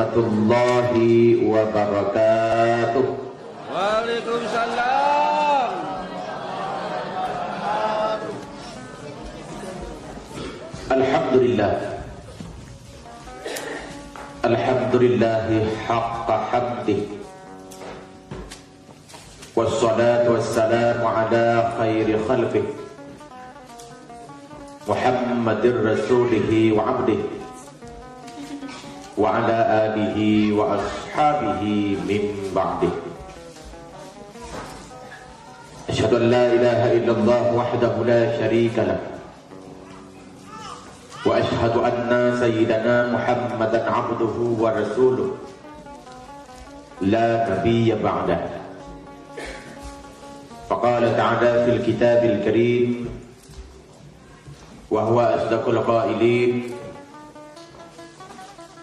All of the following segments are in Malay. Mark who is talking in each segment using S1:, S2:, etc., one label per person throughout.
S1: warahmatullahi wabarakatuh.
S2: Waalaikumsalam.
S1: Alhamdulillah. Alhamdulillahi haqqa hamdih. Wassalatu wassalamu ala khairi khalqih Muhammadir rasulihi wa abdih wa ala alihi wa ashabihi min ba'dih. Asyhadu an la ilaha illallah wahdahu la syarika lah wa asyhadu anna sayyidana Muhammadan abduhu wa rasuluh la nabiyya ba'dah. Faqala ta'ala fil kitabil karim wa huwa asdaqul qailin.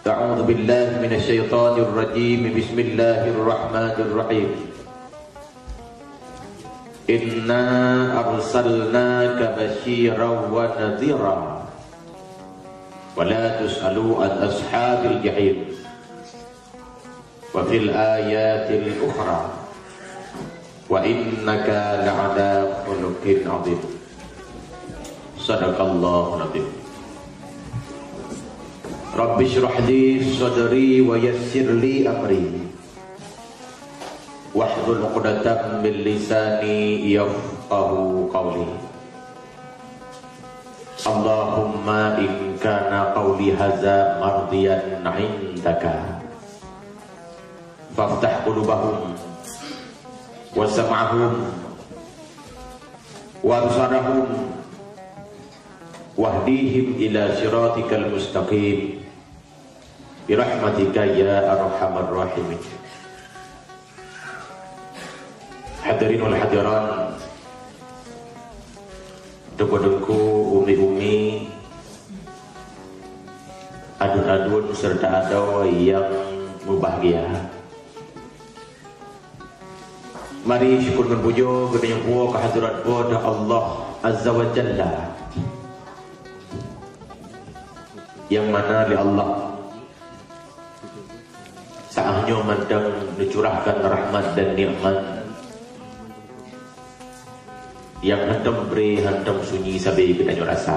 S1: A'udzu billahi minasy syaithanir rajim. Bismillahir rahmanir rahim. Inna arsalnaka basyiran wa nadhira wa la tus'alu an ashabil jahim. Wa fil ayatil ukhra wa innaka la'ala khuluqin 'adzim. Sadaqallahu nabi. Rabbi shrah li sadri wa yassir li amri wahlul 'uqdatam min lisani yafqahu qawli. Allahumma in kana qawli hadza mardiyan 'indaka faftah qulubahum wa sam'ahum wa absarahum wahdihim ila siratikal mustaqim birahmatika ya arhamar rahimin. Hadirin wal hadiran, dengku-dengku, umi-umi, adun-adun serta ado yang berbahagia. Mari syukur dan puja kepada kehadirat kepada Allah Azza wa Jalla, yang mana di Allah saahnya mandang mencurahkan rahmat dan nikmat yang hentam beri hentam sunyi sabai kita rasa.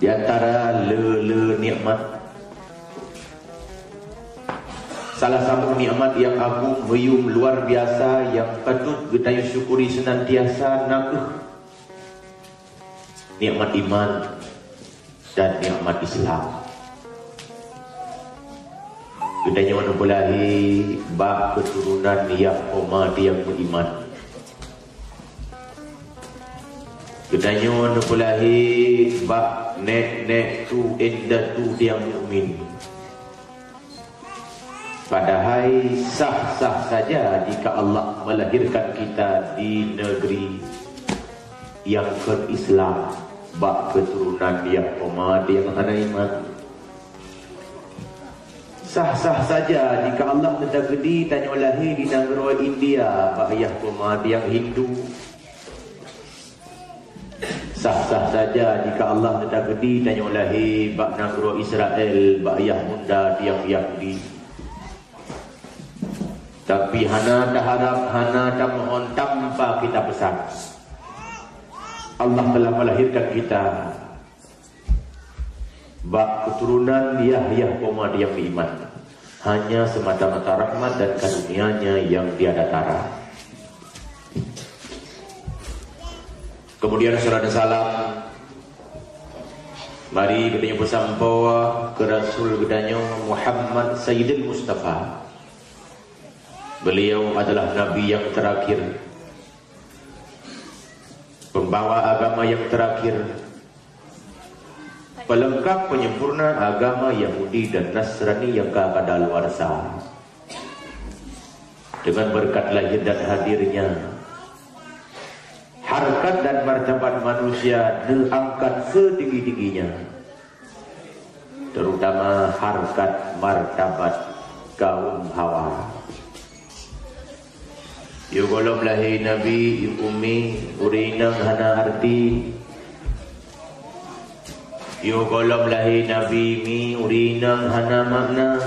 S1: Di antara le nikmat, salah satu nikmat yang agung meyum luar biasa yang patut kita syukuri senantiasa nakuh, nikmat iman dan nikmat Islam. Kita nyawa belahi bak keturunan yang koma yang beriman. Kita nyawa belahi bak nek tu endah tu yang mukmin. Padahal sah-sah saja jika Allah melahirkan kita di negeri yang berislam, bak keturunan yang koma yang hana iman. Sah-sah saja jika Allah mentakdir tanya lahir di negara India, bak ayah koma yang Hindu. Sah-sah saja jika Allah mentakdir tanya lahir bak negara Israel, bak ayah munda yang Yahudi. Tapi hana dah harap, hana dah mohon tanpa kita pesan. Allah telah melahirkan kita bak keturunan Yahya koma yang beriman, hanya semata-mata rahmat dan karunia-Nya yang tiada tara. Kemudian salam dan salam mari kita bersambawa ke Rasul gedanya Muhammad Sayyidil Mustafa. Beliau adalah Nabi yang terakhir, pembawa agama yang terakhir, pelengkap penyempurna agama Yahudi dan Nasrani yang kadaluarsa. Dengan berkat lahir dan hadirnya, harkat dan martabat manusia diangkat setinggi-tingginya, terutama harkat martabat kaum Hawa. Yugolom lahir Nabi, umi, urinang hana arti Yo golom lahir Nabi mi urinang hana makna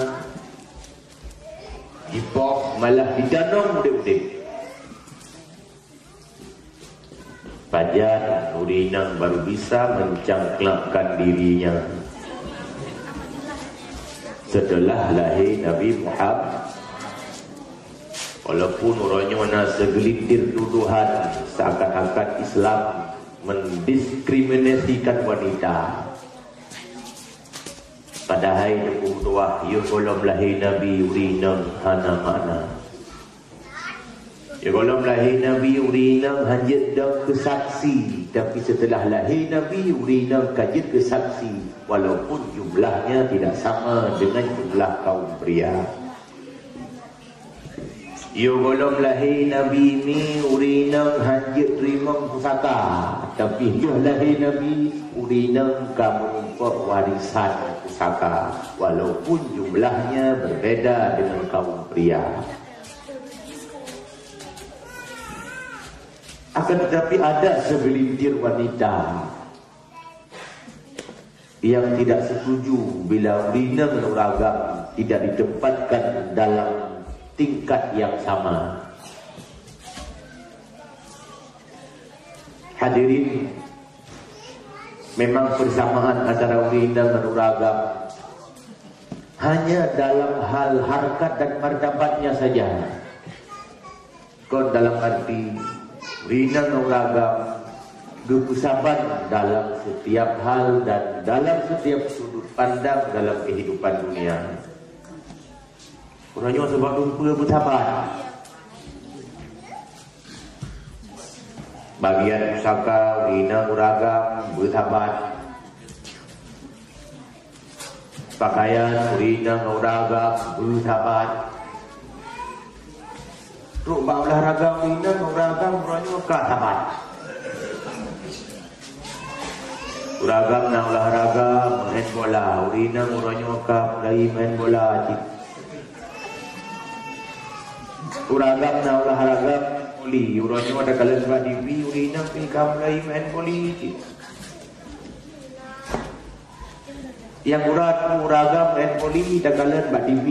S1: hipok malah didanong udik-udik. Pajan urinang baru bisa mencangklakkan dirinya setelah lahir Nabi Muhammad. Walaupun orangnya mana segelintir tuduhan seakan-akan Islam mendiskriminasikan wanita, padahal hukum tuah ya golom lahir Nabi urinang hana makna. Ya golom lahir Nabi urinang hanjit dak kesaksi, tapi setelah lahir Nabi urinang kajit kesaksi, walaupun jumlahnya tidak sama dengan jumlah kaum pria. Ya golom lahir Nabi ni urinang hanjit rimang pusaka, tapi ya lahir Nabi urinang kamu warisan pusaka, walaupun jumlahnya berbeda dengan kaum pria. Akan tetapi ada segelintir wanita yang tidak setuju bila urinang ragam tidak ditempatkan dalam tingkat yang sama. Hadirin, memang persamaan antara urinang dan ragam hanya dalam hal harkat dan martabatnya saja. Kau dalam arti urinang dan ragam kepusaban dalam setiap hal dan dalam setiap sudut pandang dalam kehidupan dunia. Orangnya sebab lupa bersabar. Bagian pusaka, urinang, ragam, bersabar. Pakaian, urinang, ragam, bersabar. Truk bak olahraga, urinang, ragam, orangnya kah sabar. Ragam nak olahraga, main bola. Urinang, orangnya kah mulai main bola. Uragam na olahraga poli, urangnya ada kalau sebab TV, urinang pergi mulai main poli. Yang uragam main poli, dah kalau sebab TV,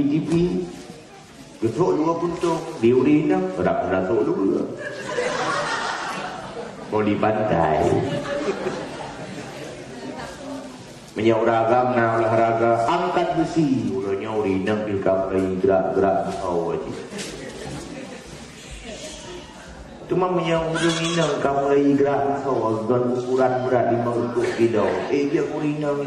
S1: getuk dua puntung, di urinang, berat-berat dulu. Poli pantai. Punya uragam na olahraga, angkat besi, urangnya urinang pergi mulai gerak-gerak bawah aja. Cuma punya urinang kamu lagi gerak so dan ukuran berat 5 kilo. Dia urinang.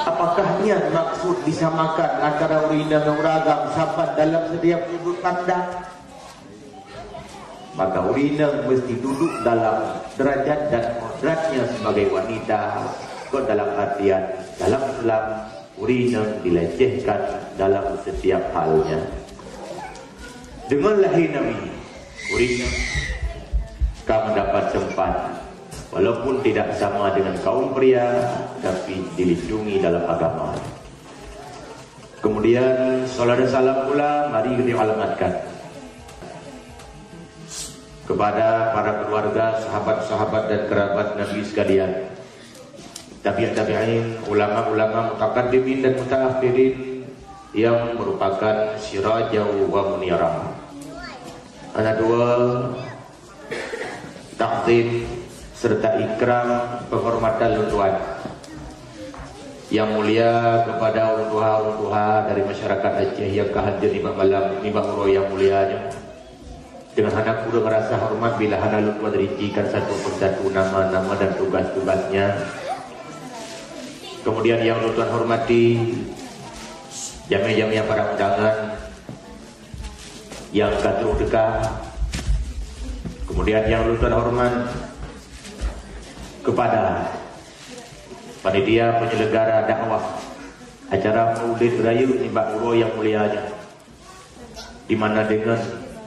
S1: Apakah niat maksud disamakan antara urinang dan ragam sahabat dalam setiap sudut pandang? Maka urinang mesti duduk dalam derajat dan kodratnya sebagai wanita. Kau dalam artian dalam Islam urinang dilecehkan dalam setiap halnya. Dengan lahir Nabi, urinang kau mendapat tempat, walaupun tidak sama dengan kaum pria, tapi dilindungi dalam agama. Kemudian salat dan salam pula mari kita alamatkan kepada para keluarga, sahabat-sahabat dan kerabat Nabi sekalian, tabi'in, ulama-ulama mutaqaddimin dan mutaakhirin yang merupakan sirajau wa munirah. Ada dua takdim serta ikram penghormatan luntuan yang mulia kepada orang tua dari masyarakat Aceh yang kehadir di malam ni Bangro yang mulianya. Dengan anak kuda merasa hormat bila anak luntuan rincikan satu persatu nama-nama dan tugas-tugasnya. Kemudian yang luntuan hormati jami-jami para undangan yang katruk dekat. Kemudian yang luntuan hormat kepada panitia penyelenggara dakwah acara Maulid Raya Mbak Uro yang mulianya, di mana dengan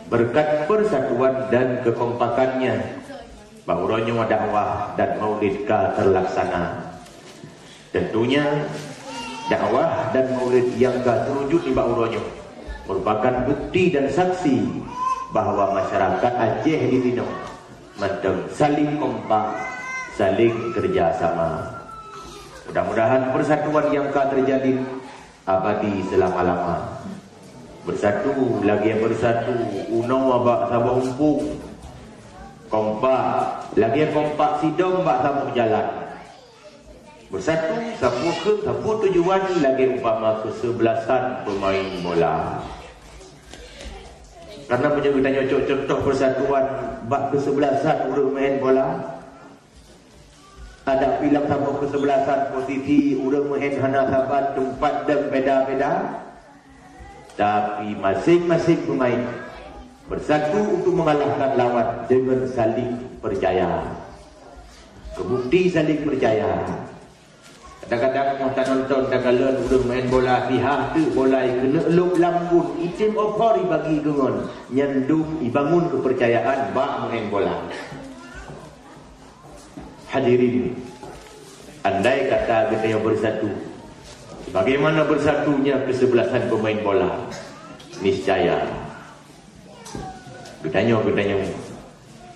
S1: berkat persatuan dan kekompakannya Mbak Uronya dakwah dan Maulid terlaksana. Tentunya dakwah dan maulid yang terwujud di Mbak Uronya merupakan bukti dan saksi bahawa masyarakat Aceh di sini saling kompak, saling kerjasama. Mudah-mudahan persatuan yang akan terjadi abadi selama-lama. Bersatu, lagi yang bersatu, uno abak sabah umpung, kompak, lagi yang kompak sidong bak sabah jalan. Bersatu, sapu tujuan, lagi umpama kesebelasan pemain bola. Karena punya kita nyocok contoh persatuan bak kesebelasan urang main bola. Ada bilang sama kesebelasan posisi urang main hana saban tempat dan beda-beda. Tapi masing-masing pemain bersatu untuk mengalahkan lawan dengan saling percaya. Kebukti saling percaya. Kadang-kadang kita nonton tagalan urang main bola pihak tu bola kena elok lambun itim opori bagi gengon nyandung dibangun kepercayaan bak main bola. Hadirin, andai kata kita yang bersatu, bagaimana bersatunya kesebelasan pemain bola? Niscaya kita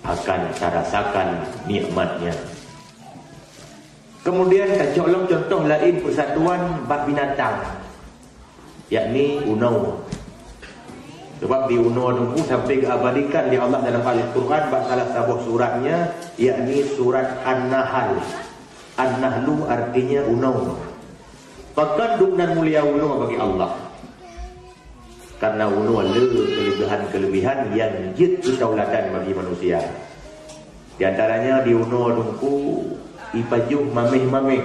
S1: akan rasakan nikmatnya. Kemudian kita colok contoh lain persatuan bak binatang, yakni unau. Sebab di unau itu sampai diabadikan di Allah dalam Al-Quran bak salah satu suratnya, yakni surat An-Nahl. An-Nahlu artinya unau. Pekandung dan mulia unau bagi Allah. Karena unau ada kelebihan-kelebihan yang jitu tauladan bagi manusia. Di antaranya di unau itu ipajuh mameh-mameh.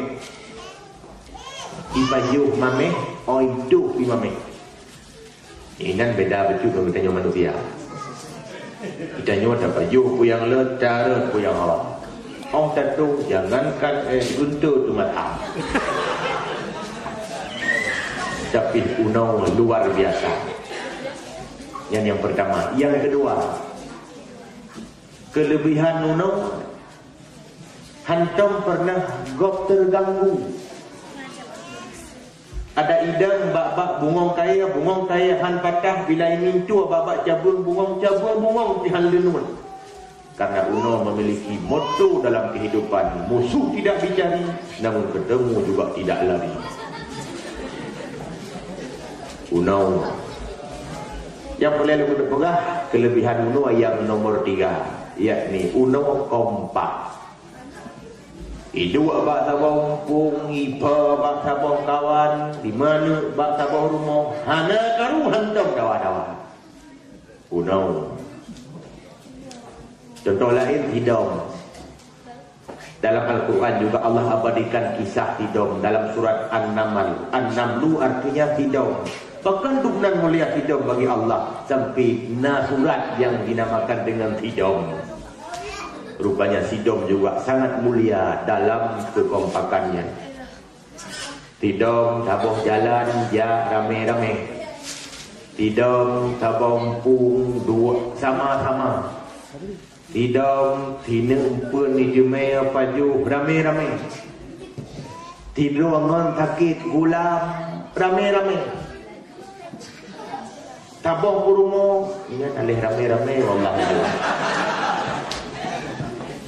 S1: Ipajuh mameh, oiduh imameh. Ini kan beda betul kalau kita nyawa manusia. Kita nyawa dapat juh yang letar, yang awak. Oh tentu jangankan guntur tu mata. Tapi unau luar biasa. Yang pertama. Yang kedua, kelebihan unau, hantam pernah gop terganggu. Ada idang bak-bak bungong kaya han patah bila ingin tu bak-bak cabul bungong tihan lenun. Karena unau memiliki motto dalam kehidupan, musuh tidak dicari, namun ketemu juga tidak lari. Unau yang boleh lebih pegah, kelebihan unau yang nomor 3, yakni unau kompak. Hidup bak sabang pung, ipa bak sabang kawan, di mana bak sabang rumah, hana karu hantam dawa-dawa. Unau. Contoh lain, hidung. Dalam Al-Quran juga Allah abadikan kisah hidung dalam surat An-Naml. An-Namlu artinya hidung. Pekandung dan mulia hidung bagi Allah sampai surat yang dinamakan dengan hidung. Rupanya hidung juga sangat mulia dalam kekompakannya. Hidung tabuh jalan ya rame-rame. Hidung tabuh pung dua sama-sama. Hidung tina pun ni jemai paju rame-rame. Tidungan sakit gulam rame-rame. Tabuh purumo ingat alih rame-rame wallah.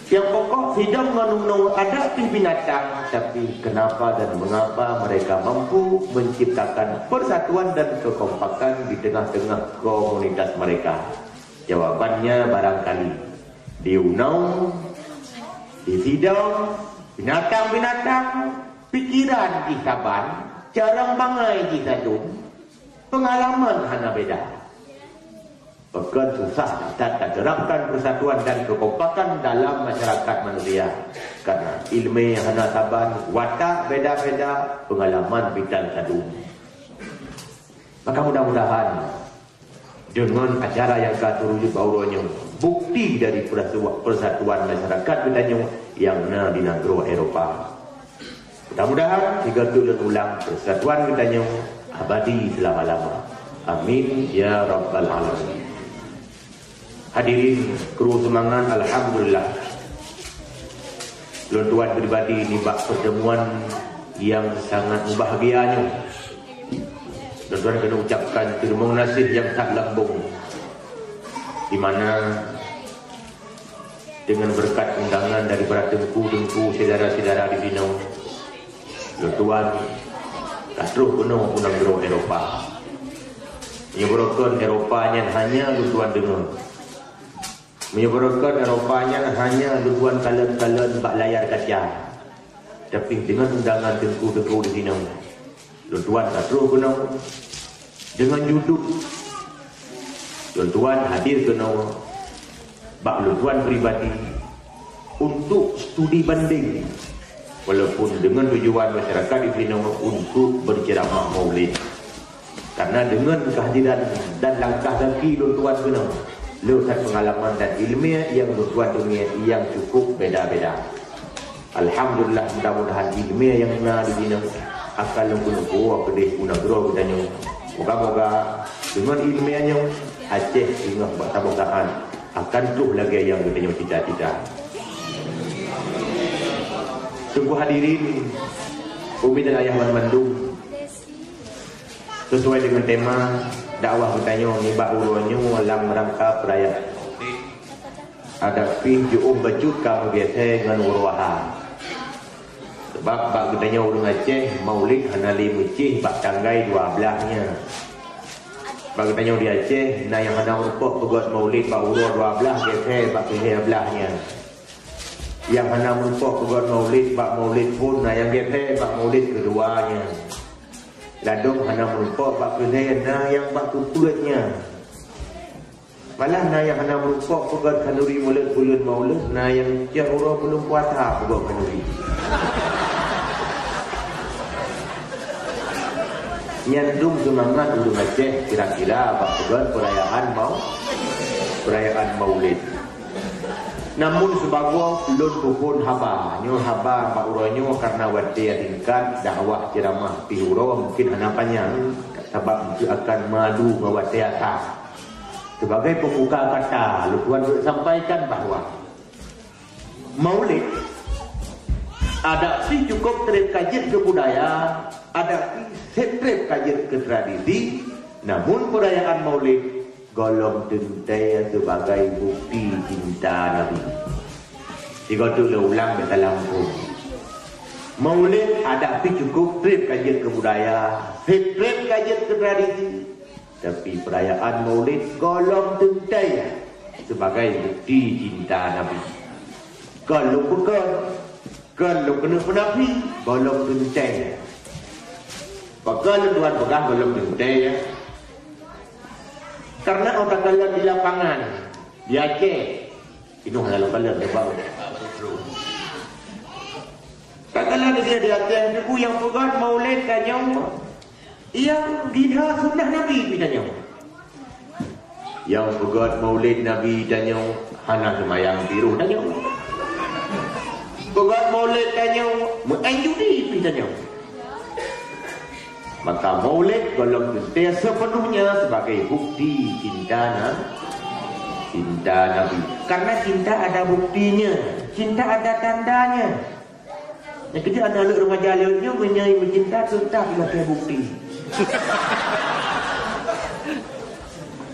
S1: Yang pokok hidung menunggu ada binatang, tapi kenapa dan mengapa mereka mampu menciptakan persatuan dan kekompakan di tengah-tengah komunitas mereka? Jawabannya barangkali di unau, di hidung, binatang-binatang, pikiran di saban, jarang bangai di sadung, pengalaman hana beda. Bahkan susah tak terapkan persatuan dan kekompakan dalam masyarakat manusia. Karena ilmu yang hana saban, watak beda-beda, pengalaman bidang sadu. Maka mudah-mudahan dengan acara yang katurujuk auronya, bukti dari persatuan masyarakat bidangnya yang ada di negara Eropah. Mudah-mudahan tiga tulen ulang persatuan bidangnya abadi selama-lama. Amin ya rabbal alamin. Hadirin kru semangat, alhamdulillah. Tuan-tuan pribadi ini bak pertemuan yang sangat bahagianya. Tuan-tuan kena ucapkan terima kasih yang tak lambung, di mana dengan berkat undangan daripada tengku-tengku saudara-saudara di sini. Tuan terus penuh unang gerong Eropah. Menyebutkan Eropanya hanya tuan dengar. Menyebutkan Eropanya hanya tuan kalen-kalen bak layar kaca. Tapi dengan undangan tengku-tengku di sini, tuan terus penuh dengan judul. Tuan hadir ke nama bak tuan pribadi untuk studi banding, walaupun dengan tujuan masyarakat di sini untuk berceramah maulid. Karena dengan kehadiran dan langkah kaki tuan ke nama, lekat pengalaman dan ilmiah yang tuan dunia yang cukup beda-beda. Alhamdulillah, mudah-mudahan ilmiah yang nak di sini akan lengkuh apa deh punagro kita nyu. Moga-moga dengan ilmiahnya Aceh hingga bertabukaan akan tuh lagi yang kita cita-cita. Sungguh hadirin Umi dan Ayah Bandung, sesuai dengan tema dakwah kita ni bak uronyo dalam rangka perayaan ada pi juum bacut kamu biasa dengan urwaha. Sebab bak kita urang Aceh maulid hanali mecih bak tanggai 12-nya. Bagi tanya di Aceh, nah yang hendak merupuk pegot maulid bak urut 12 biasa bak 13-nya. Yang hendak merupuk pegot maulid bak maulid pun, nah yang biasa bak maulid keduanya. Ladung hendak merupuk bak kedai, nah yang bak kepulatnya. Malah nah yang hendak merupuk pegot kanuri mulut bulan maulid, nah yang tiap urut belum puasa pegot kanuri. Nyandung semangat ulung Aceh kira-kira apa perayaan maulid. Namun sebagai lun pupun haba nyo haba pak uronyo karena wadia tingkat dakwah ceramah pihuro mungkin hanapannya sebab itu akan madu mawatiata. Sebagai pembuka kata, Tuan sampaikan bahawa maulid ada si cukup terkait ke budaya, ada setrep kajian ke tradisi, namun perayaan maulid golong tentai sebagai bukti cinta Nabi. Jika tu ulang dalam pun maulid ada pi cukup trip kajian ke budaya, setrep kajian ke tradisi, tapi perayaan maulid golong tentai sebagai bukti cinta Nabi. Kalau bukan, kalau kena penapi, golong tentai. Bakal tuan pegang belum tentu ya. Karena orang kalian di lapangan di Aceh itu halal kalian depan. Katalah dia di Aceh itu yang pegang maulid tanya yang dina sunnah Nabi tanya. Yang pegang maulid Nabi tanya hana semayang biru tanya. Pegang maulid tanya menganjuri tanya. Maka maulid golong tentu sepenuhnya sebagai bukti cinta Nabi. Karena cinta ada buktinya, cinta ada tandanya. Yang kita anak remaja lihatnya menyai mencinta tetap pakai bukti.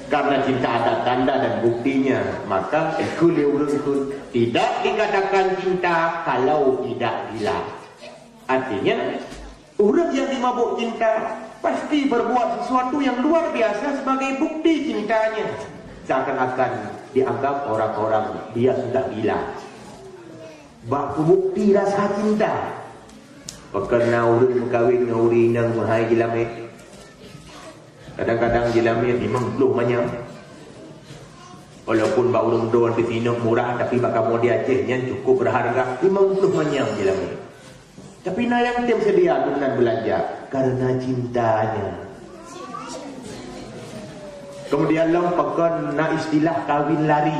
S1: Karena cinta ada tanda dan buktinya, maka itu tidak dikatakan cinta kalau tidak gila. Artinya orang yang dimabuk cinta pasti berbuat sesuatu yang luar biasa sebagai bukti cintanya. Seakan-akan dianggap orang-orang dia sudah gila. Baku bukti rasa cinta. Pekena orang berkahwin dengan orang yang mahal jelamit. Kadang-kadang jelamit memang belum banyak. Walaupun bak orang doan betina murah, tapi bak kamu di Acehnya cukup berharga. Memang belum banyak jelamit. Tapi nak yang dia sedia dengan belanja karena cintanya. Kemudian lampakan nak istilah kahwin lari.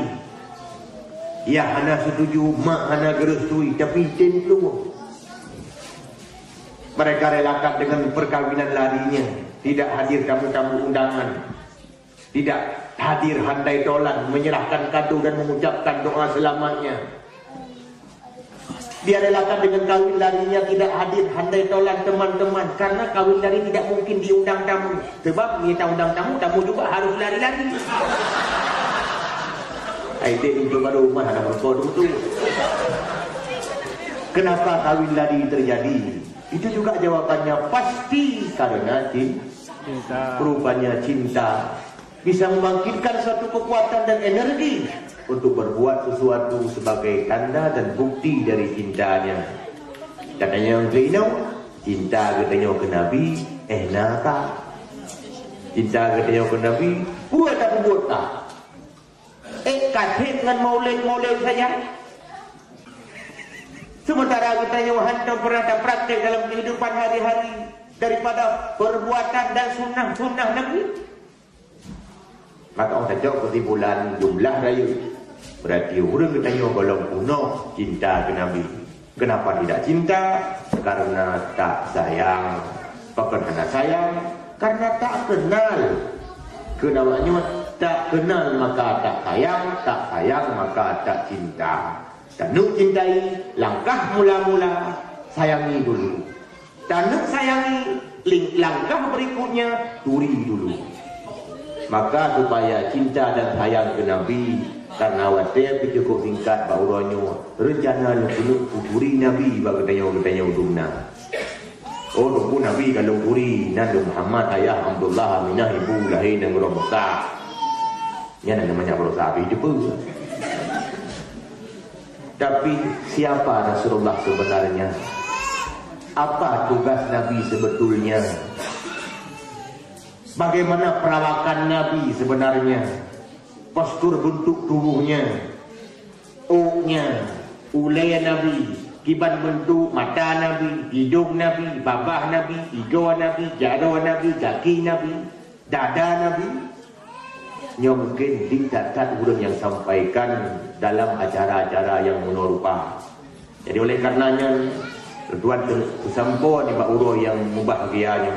S1: Ya hana setuju, mak hana gerestui, tapi tentu mereka relakan dengan perkahwinan larinya. Tidak hadir tamu-tamu undangan, tidak hadir handai tolan menyerahkan kado dan mengucapkan doa selamatnya. Dia relakan dengan kawin larinya tidak hadir handai tolan teman-teman. Karena kawin lari tidak mungkin diundang tamu. Sebab minta undang tamu, tamu juga harus lari-lari. Aidek untuk baru rumah ada berkor tu. Kenapa kahwin lari terjadi? Itu juga jawabannya pasti karena cinta. Rupanya cinta bisa membangkitkan suatu kekuatan dan energi untuk berbuat sesuatu sebagai tanda dan bukti dari cintanya. Katanya yang keinau, cinta katanya ke Nabi, nata. Cinta katanya ke Nabi, buat tak buat tak. Kasih dengan maulid saja. Sementara kita yang hantar pernah praktek dalam kehidupan hari-hari daripada perbuatan dan sunnah Nabi. Maka orang tajak kesimpulan jumlah raya. Berarti orang bertanya kalau punuh cinta ke Nabi. Kenapa tidak cinta? Karena tak sayang. Bukan karena sayang, karena tak kenal. Kenamanya tak kenal maka tak sayang maka tak cinta. Dan nuk cintai, langkah mula-mula sayangi dulu. Dan nuk sayangi, langkah berikutnya turi dulu. Maka supaya cinta dan sayang ke Nabi, karena wadah cukup singkat bauranya rencana lu kuturi Nabi berkatanya udumna. Oh nunggu Nabi kalau kuri Nabi Muhammad ayah Abdullah Aminah ibu lahir dan Mekah. Ini namanya berusaha hidup. Tapi siapa Rasulullah sebenarnya? Apa tugas Nabi sebetulnya? Bagaimana perawakan Nabi sebenarnya? Postur bentuk tubuhnya, uknya, ulai Nabi, kiban bentuk mata Nabi, hidung Nabi, babah Nabi, hidung Nabi, jari Nabi, kaki Nabi, dada Nabi. Nya mungkin tidak urang yang sampaikan dalam acara-acara yang menorpa. Jadi oleh karenanya tuan tersampau ni Pak Uro yang membahagianya.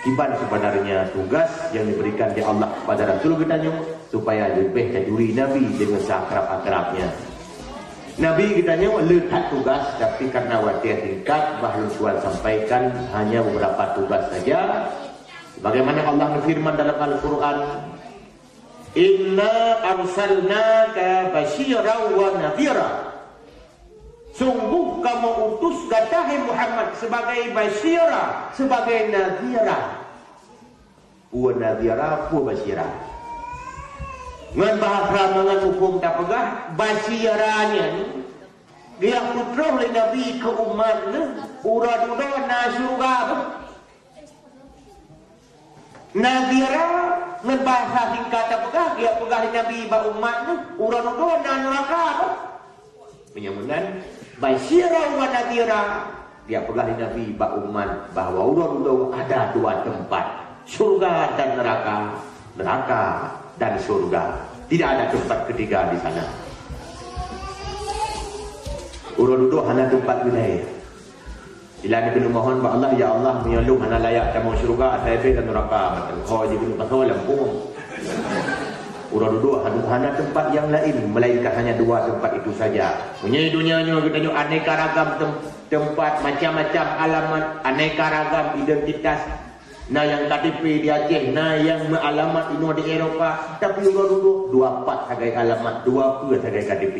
S1: Kiban sebenarnya tugas yang diberikan oleh Allah kepada Rasul kita supaya lebih tajuri Nabi dengan seakrab-akrabnya. Nabi kita letak tugas, tapi karena wadah tingkat bahalu tuan sampaikan hanya beberapa tugas saja. Bagaimana Allah berfirman dalam Al-Quran, Inna arsalnaka basyiran wa nadhira. Sungguh kamu utus kata Muhammad sebagai basyira, sebagai nadhira. Wa nadhira, wa basyira. Ngan bahasa dengan hukum tak pegah, basyiranya ni dia putra oleh Nabi ke umat ni, urad-urad na syurga. Nadhira ngan bahasa singkat tak pegah, dia pegah Nabi ba umat ni, urad-urad na neraka. Menyambungkan basyira wa nadhira, dia pegah Nabi ba umat bahawa urad-urad ada dua tempat, syurga dan neraka, neraka dan surga. Tidak ada tempat ketiga di sana. Urut duduk hanya tempat wilayah. Bila ni kena mohon ba Allah, ya Allah menyalung hanya layak kamu syurga, saya dan neraka. Oh jadi kena pasal lampung. Urut duduk hanya tempat yang lain, melainkan hanya dua tempat itu saja. Punya dunianya kita tengok aneka ragam tempat, macam-macam alamat, aneka ragam identitas. Nah yang KTP di Aceh, nah yang alamat ini di Eropah. Tapi dulu 24 sebagai alamat, 20 sebagai KTP.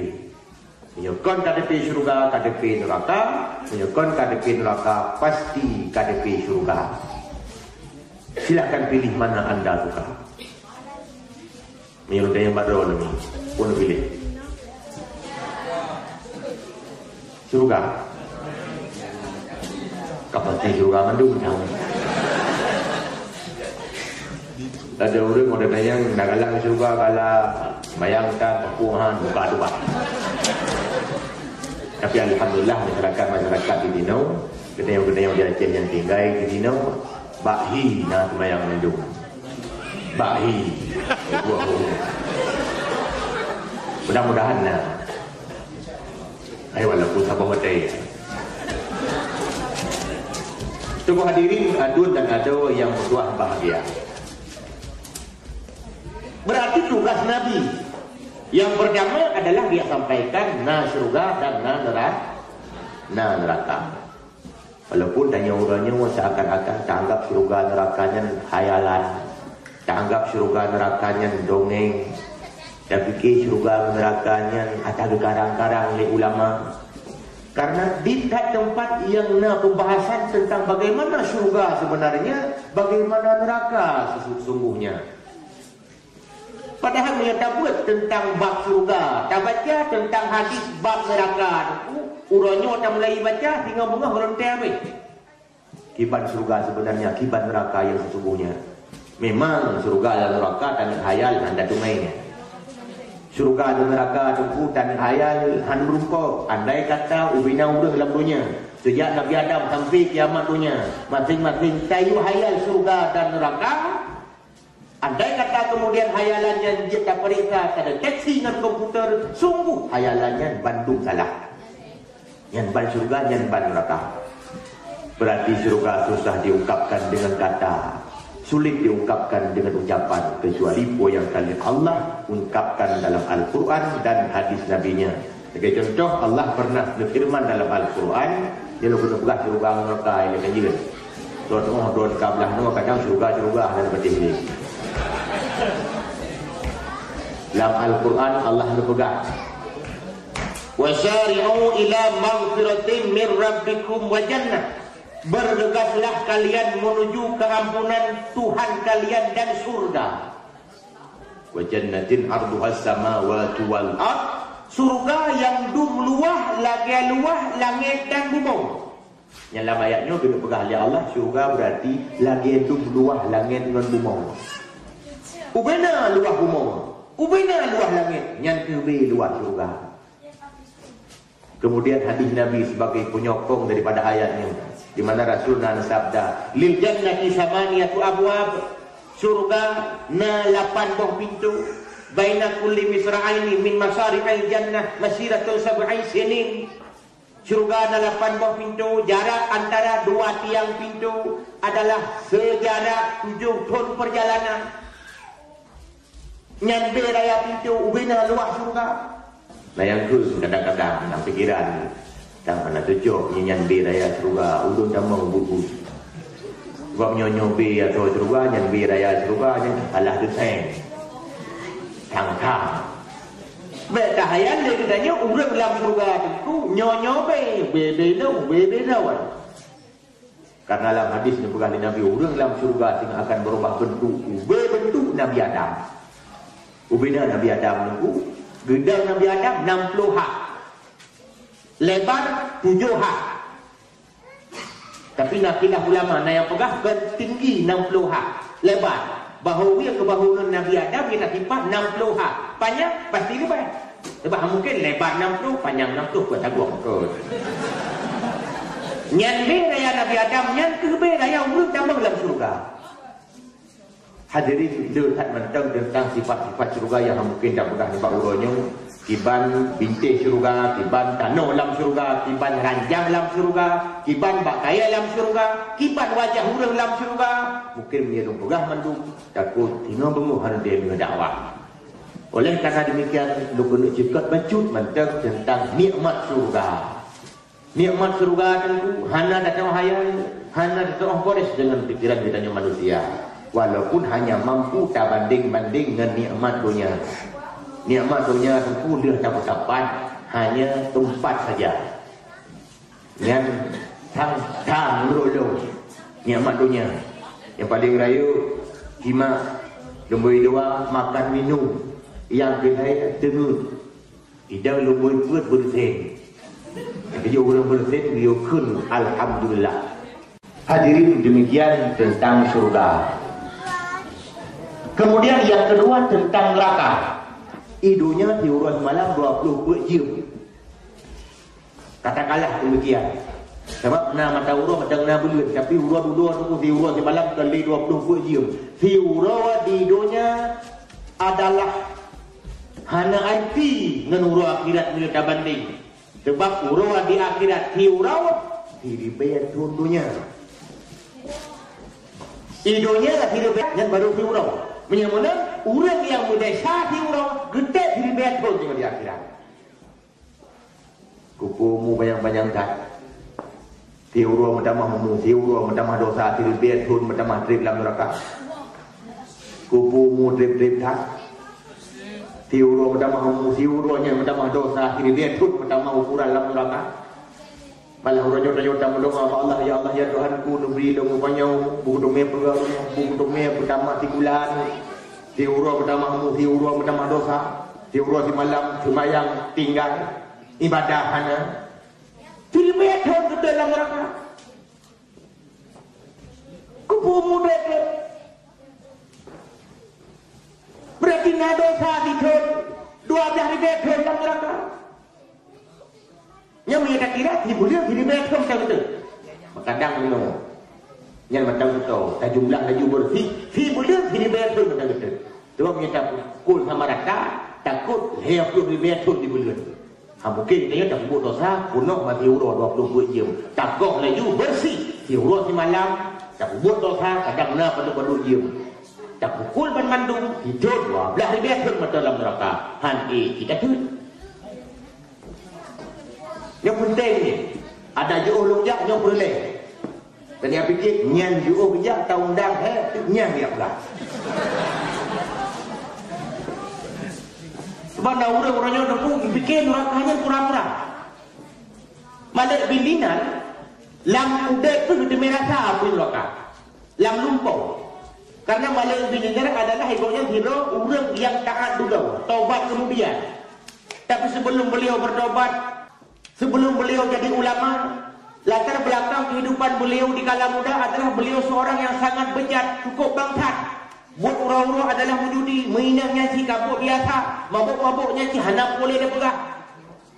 S1: Menyokong KTP syurga, KTP neraka. Menyokong KTP neraka, pasti KTP syurga. Silakan pilih mana anda suka. Menyokong yang baru ini, pun pilih syurga. Kapan syurga mandung jangan. Ada orang ada yang nak galang syurga kala bayangkan kepuasan buka dua. Tapi alhamdulillah masyarakat di Dino, kita yang di Aceh yang tinggal di Dino, bahi nak bayang mendung. Bahi. Mudah-mudahan nah. Ayo walaupun sabah hotel. Tunggu hadirin adun dan ado yang berdoa bahagia. Berarti tugas Nabi yang pertama adalah dia sampaikan na syurga dan na neraka. Walaupun tanya orangnya seakan-akan tak anggap syurga nerakanya hayalan, tak anggap syurga nerakanya dongeng, Dan fikir syurga nerakanya ada karang-karang oleh ulama. Karena di tempat yang pembahasan tentang bagaimana syurga sebenarnya, bagaimana neraka sesungguhnya. Padahal dia tak buat tentang bab syurga, tak baca tentang hadis bab neraka. Uronyo tak mulai baca, tinggal bunga berontai habis. Kiban syurga sebenarnya, kiban neraka yang sesungguhnya. Memang syurga dan neraka dan khayal anda tunainya. Syurga dan neraka tunggu dan khayal han berupa. Andai kata ubina urang dalam dunia, sejak Nabi Adam sampai kiamat dunia, masing-masing tayu khayal syurga dan neraka. Andai kata kemudian hayalannya dia periksa, tak deteksi dengan komputer, sungguh hayalannya bandung salah. Yang ban syurga, yang ban neraka. Berarti syurga susah diungkapkan dengan kata, sulit diungkapkan dengan ucapan, kecuali yang kali Allah ungkapkan dalam Al-Quran dan hadis Nabi-Nya. Sebagai contoh, Allah pernah berfirman dalam Al-Quran, dia lalu bergah syurga neraka ini kan juga. Tuan-tuan kablah nama kadang syurga dan seperti ini. Dalam Al-Quran Allah berpegang, wasari'u ila maghfiratin min rabbikum wa jannah, bergegaslah kalian menuju keampunan Tuhan kalian dan surga. Wa jannatin arduhas samawati wal ard, surga yang luah langit dan bumi. Yang dalam ayatnya kena pegang oleh Allah, surga berarti lagi luah langit dan bumi. Ubena luah bumi, ubena luah langit, yang kebe luah surga. Kemudian hadis Nabi sebagai penyokong daripada ayatnya, di mana Rasulullah sabda, lil jannati samaniyatu abwab, surga na 8 pintu, baina kulli misra'aini min masari'il jannah masiratu sab'i sinin. Surga na 8 pintu, jarak antara 2 tiang pintu adalah sejarak 7 tahun perjalanan. Nyampe raya pintu ubina luah surga. Nah yang tu kadang-kadang dalam fikiran tak mana tujuh nyampe raya surga udun damang buku. Sebab nyonyobe atau surga nyampe raya surga alah desain. Tangkang. Beta hayal dia katanya urang dalam surga tu nyonyobe bebe lawan. Karena dalam hadis yang berkali Nabi, urang dalam surga sehingga akan berubah bentuk. Bentuk Nabi Adam. Ubina Nabi Adam nunggu, gedang Nabi Adam 60 hak, lebar 7 hak. Tapi nakilah ulama yang pegang tinggi 60 hak, lebar. Bahu dia ke bahu Nabi Adam kita tipas 60 hak, panjang pasti lebar. Sebab mungkin lebar 60, panjang 60 buat taguang kot. Nyan be raya Nabi Adam, nyan ke be raya urut tambang dalam surga. Hadirin lihat mentang tentang sifat-sifat syurga yang mungkin tak mudah nampak urutnya. Kiban bintik syurga, kiban tanah dalam syurga, kiban ranjang dalam syurga, kiban bakaya dalam syurga, kiban wajah urang dalam syurga. Mungkin dia dong pegah manduk, takut tinggal benguhan dia mendakwah. Oleh karena demikian, lu kena cekat bacut mentang tentang nikmat syurga. Nikmat syurga tentu hana datang hayal, hana datang kores dengan pikiran kita manusia. Walaupun hanya mampu tak banding-banding dengan nikmat dunia. Nikmat dunia tentu dia tak dapat hanya tempat saja. Yang tang lolo nikmat dunia. Yang paling raya hima lembui doa makan minum. Yang kedua tenut. Tidak lembui buat bersih. Jadi orang bersih dia kun alhamdulillah. Hadirin demikian tentang surga. Kemudian yang kedua tentang neraka. Idunya diurus malam 20 jam. Katakanlah demikian. Sebab na mata urus macam na bulan, tapi urus tu diurus di malam kali 20 jam. Diurus di dunia adalah hana arti dengan urus akhirat mereka banding. Sebab urus di akhirat diurus dibayar dunia. Idunya dibayar yang baru diurus. Menyamuna orang yang muda syahdi orang gede diri betul dengan di akhirat. Kupumu banyak-banyak tak. Tiura mentamah mu, tiura mentamah dosa, diri betul mentamah drip dalam neraka. Kupumu drip-drip tak. Tiuro pertama tiuronya pertama dosa, kiri dia tut pertama ukuran dalam neraka. Malah orang nyota mendoa Allah ya Tuhanku beri dong banyak buku dome pertama tikulan. Tiuro pertama dosa, tiuro si malam sembahyang tinggal ibadah hana. Kiri dia tut dalam neraka. Kupu muda ke berarti nak dosa ditun 12 ribu tun dalam neraka. Yang mereka kira ribu ribu tun macam itu. Kadang no, yang macam itu. Tak jumlah laju bersih ribu tun macam itu. Tuan kita kul sama rata takut 20 ribu tun di bulan. Mungkin dia tak buat dosa punok mati euro 20 jam. Takut laju bersih euro si malam. Tak buat dosa kadang na pada jam. Tak pukul ban mandung hidup 12 ribu tun dalam neraka. Kita tu. Yang penting ni ada jual lonjak yang boleh. Dan yang fikir nyan jual bijak tahun dah nyan dia pula. Sebab orang-orangnya tu fikir nerakanya pura-pura. Malik bin Dinar lam udah tu dia merasa apa neraka. Lam lumpau. Karena Malik bin Dinar adalah ibunya hero orang yang taat dulu, taubat kemudian. Tapi sebelum beliau bertobat, sebelum beliau jadi ulama, latar belakang kehidupan beliau di kala muda adalah beliau seorang yang sangat bejat, cukup bangsat. Buat orang-orang adalah menjudi, mainannya si kabut biasa, mabuk-mabuknya si hanap boleh dia pegang.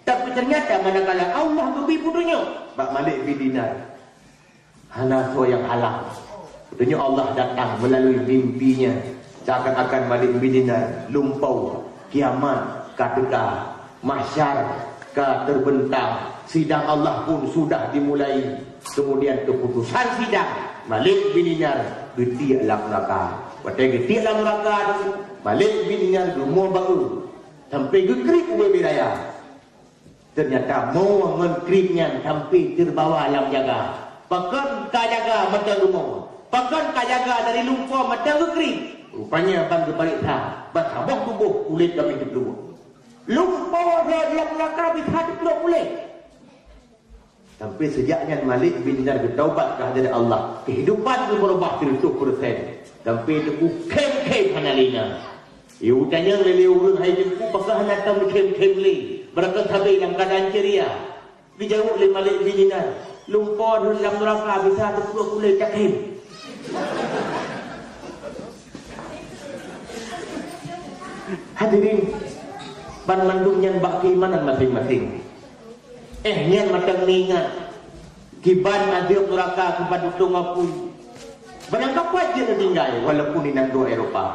S1: Tapi ternyata manakala Allah beri pudunya, Pak Malik bin Dinar, hanaso yang halang. Tentunya Allah datang melalui mimpinya. Seakan-akan Malik bin Dinar lumpau, kiamat kadeka, mahsyar ka terbentang, sidang Allah pun sudah dimulai. Kemudian keputusan sidang Malik bin Dinar getiak dalam neraka. Waktu getiak dalam neraka tu Malik bin Dinar rumah baru sampai gekrip berbiraya. Ternyata mau menkripnya sampai terbawa alam jaga. Pakan kajaga macam rumah. Pakan kajaga dari lumpur macam gekrip. Rupanya abang kepariksa berhabuk tubuh kulit kami keluar. Lumpur dalam neraka bisa dipeluk kulit. Sampai sejaknya Malik bin Dinar bertaubat kehadirat Allah, kehidupan itu berubah 100%. Sampai itu kem-kem hanalina. Iu tanya lele urang hai jempu pakah natam kem-kem le. Berkat habis dalam keadaan ceria. Dijawab oleh Malik bin Dinar, lumpur dalam neraka bisa dipeluk kulit tak kem. Hadirin, ban mandung yang bak keimanan masing-masing. Nyan macam ni ingat kiban adil neraka kepada tungapun. Barangkap aja tinggal walaupun di negara Eropah.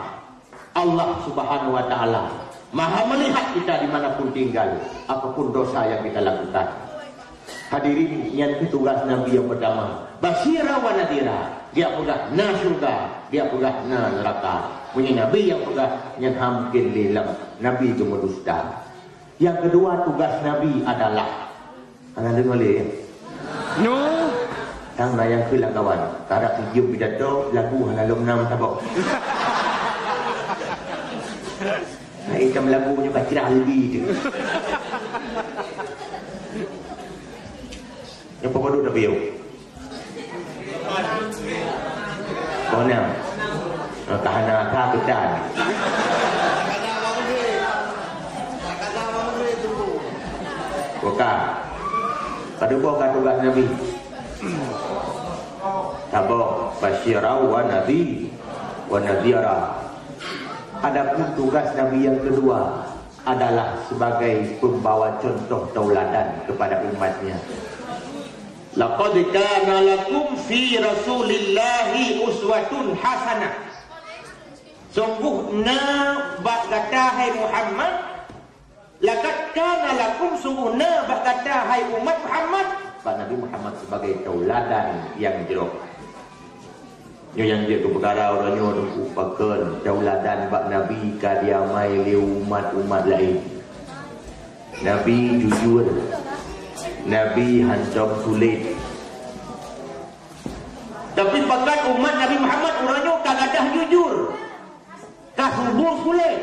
S1: Allah Subhanahu wa taala Maha melihat kita dimanapun tinggal, apapun dosa yang kita lakukan. Hadirin, yang tugas Nabi yang pertama, basyira wa nadira. Dia pegah na syurga, dia pegah na neraka. Punya Nabi yang pegah yang hamkin lilam, Nabi itu mendusta. Yang kedua tugas Nabi adalah anak dengar boleh? No. Tang layang kelang kawan. Tarak sejum pidato lagu halalum nam tabok. Nah, macam lagunya kacirah lebih tu. Yang pokok dah biau. Mana? Tahan tak kita. Buka. Pada buka tugas Nabi. Tabah basyira wa nabi wa nadhira. Adapun tugas Nabi yang kedua adalah sebagai pembawa contoh tauladan kepada umatnya. Laqad kana lakum fi Rasulillahi uswatun hasanah. Sungguhnya bak kata hai Muhammad, laqad kana lakum sungguhnya bak kata hai umat Muhammad, Pak Nabi Muhammad sebagai tauladan yang jerok. Yang dia ke perkara orangnya upakan tauladan bak Nabi kadiamai li umat-umat lain. Nabi jujur, Nabi hancur sulit. Tapi pakat umat Nabi Muhammad orangnya kagadah jujur, kasubur sulit.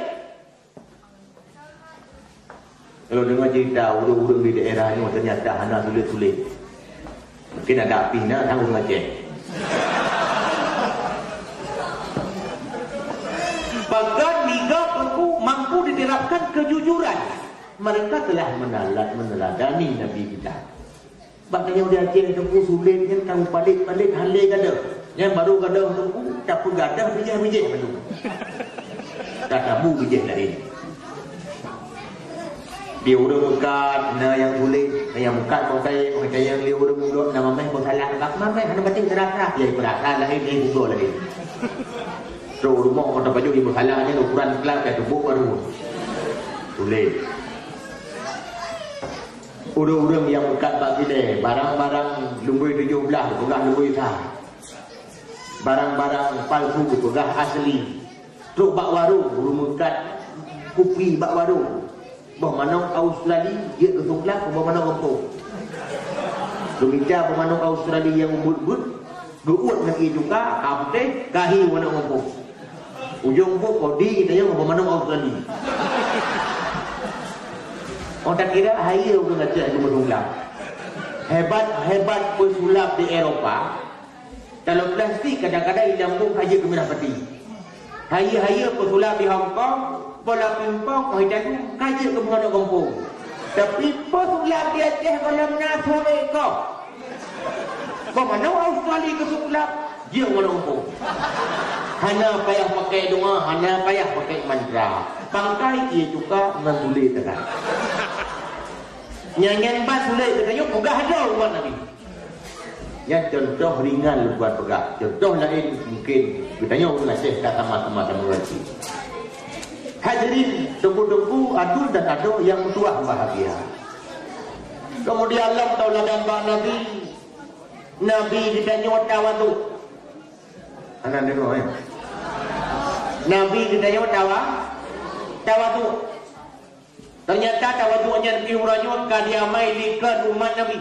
S1: Kalau dengar cerita urang-urang di daerah ni ternyata hana sulit-sulit. Mungkin ada api nak tanggung ngajak. Bahkan liga mampu diterapkan kejujuran. Mereka telah meneladani Nabi kita. Maknanya dia ajar tengku sulit kan tahu balik-balik halih kada. Yang baru kada tengku tak pun gadah bijih-bijih betul. Tak tabu bijih lain. Dia udah mekat, na yang sulit, yang mekat pakai yang dia udah mulut nama meh pun salah. Bak mameh hana batin terasa. Ya berasa lain ni budo lain. So rumah mata baju di masalahnya ukuran kelas kayak tebuk baru. Sulit. Urang-urang yang mekat bak sini, barang-barang lumbui 17, pegah lumbui sah. Barang-barang palsu, pegah asli. Truk bak warung, urang mekat kupi bak warung. Bah mana Australia dia ketunglah ke mana kampung. Lumija mana Australia yang umbut-but, geuut dengan juga kapte kahi mana kampung. Ujung pun kodi kita yang mana Australia. Orang tak kira haya orang ngajak cuma tunglang. Hebat pesulap di Eropah. Kalau plastik kadang-kadang dilambung haya ke Merah Peti. Haya pesulap di Hong Kong, bola pimpong kaitan kaji ke mana kampung. Tapi pesulap di Aceh kalau menasah mereka. Mana Australia ke pesulap dia mana kampung. Hana payah pakai doa, hana payah pakai mantra. Pangkai ia juga mentulis tekan. Nyanyian bas sulit katanya pegah ada buat Nabi. Yang contoh ringan buat pegah. Contoh lain mungkin katanya orang Aceh tak sama-sama mengerti. Hadirin, tunggu-tunggu adul dan ado yang tua bahagia. Kemudian Allah tauladan bak Nabi. Nabi ditanya tawadu. Anak dengar ya. Nabi ditanya tawadu. Ternyata tawadunya Nabi Huranyut kadiamai likan umat Nabi.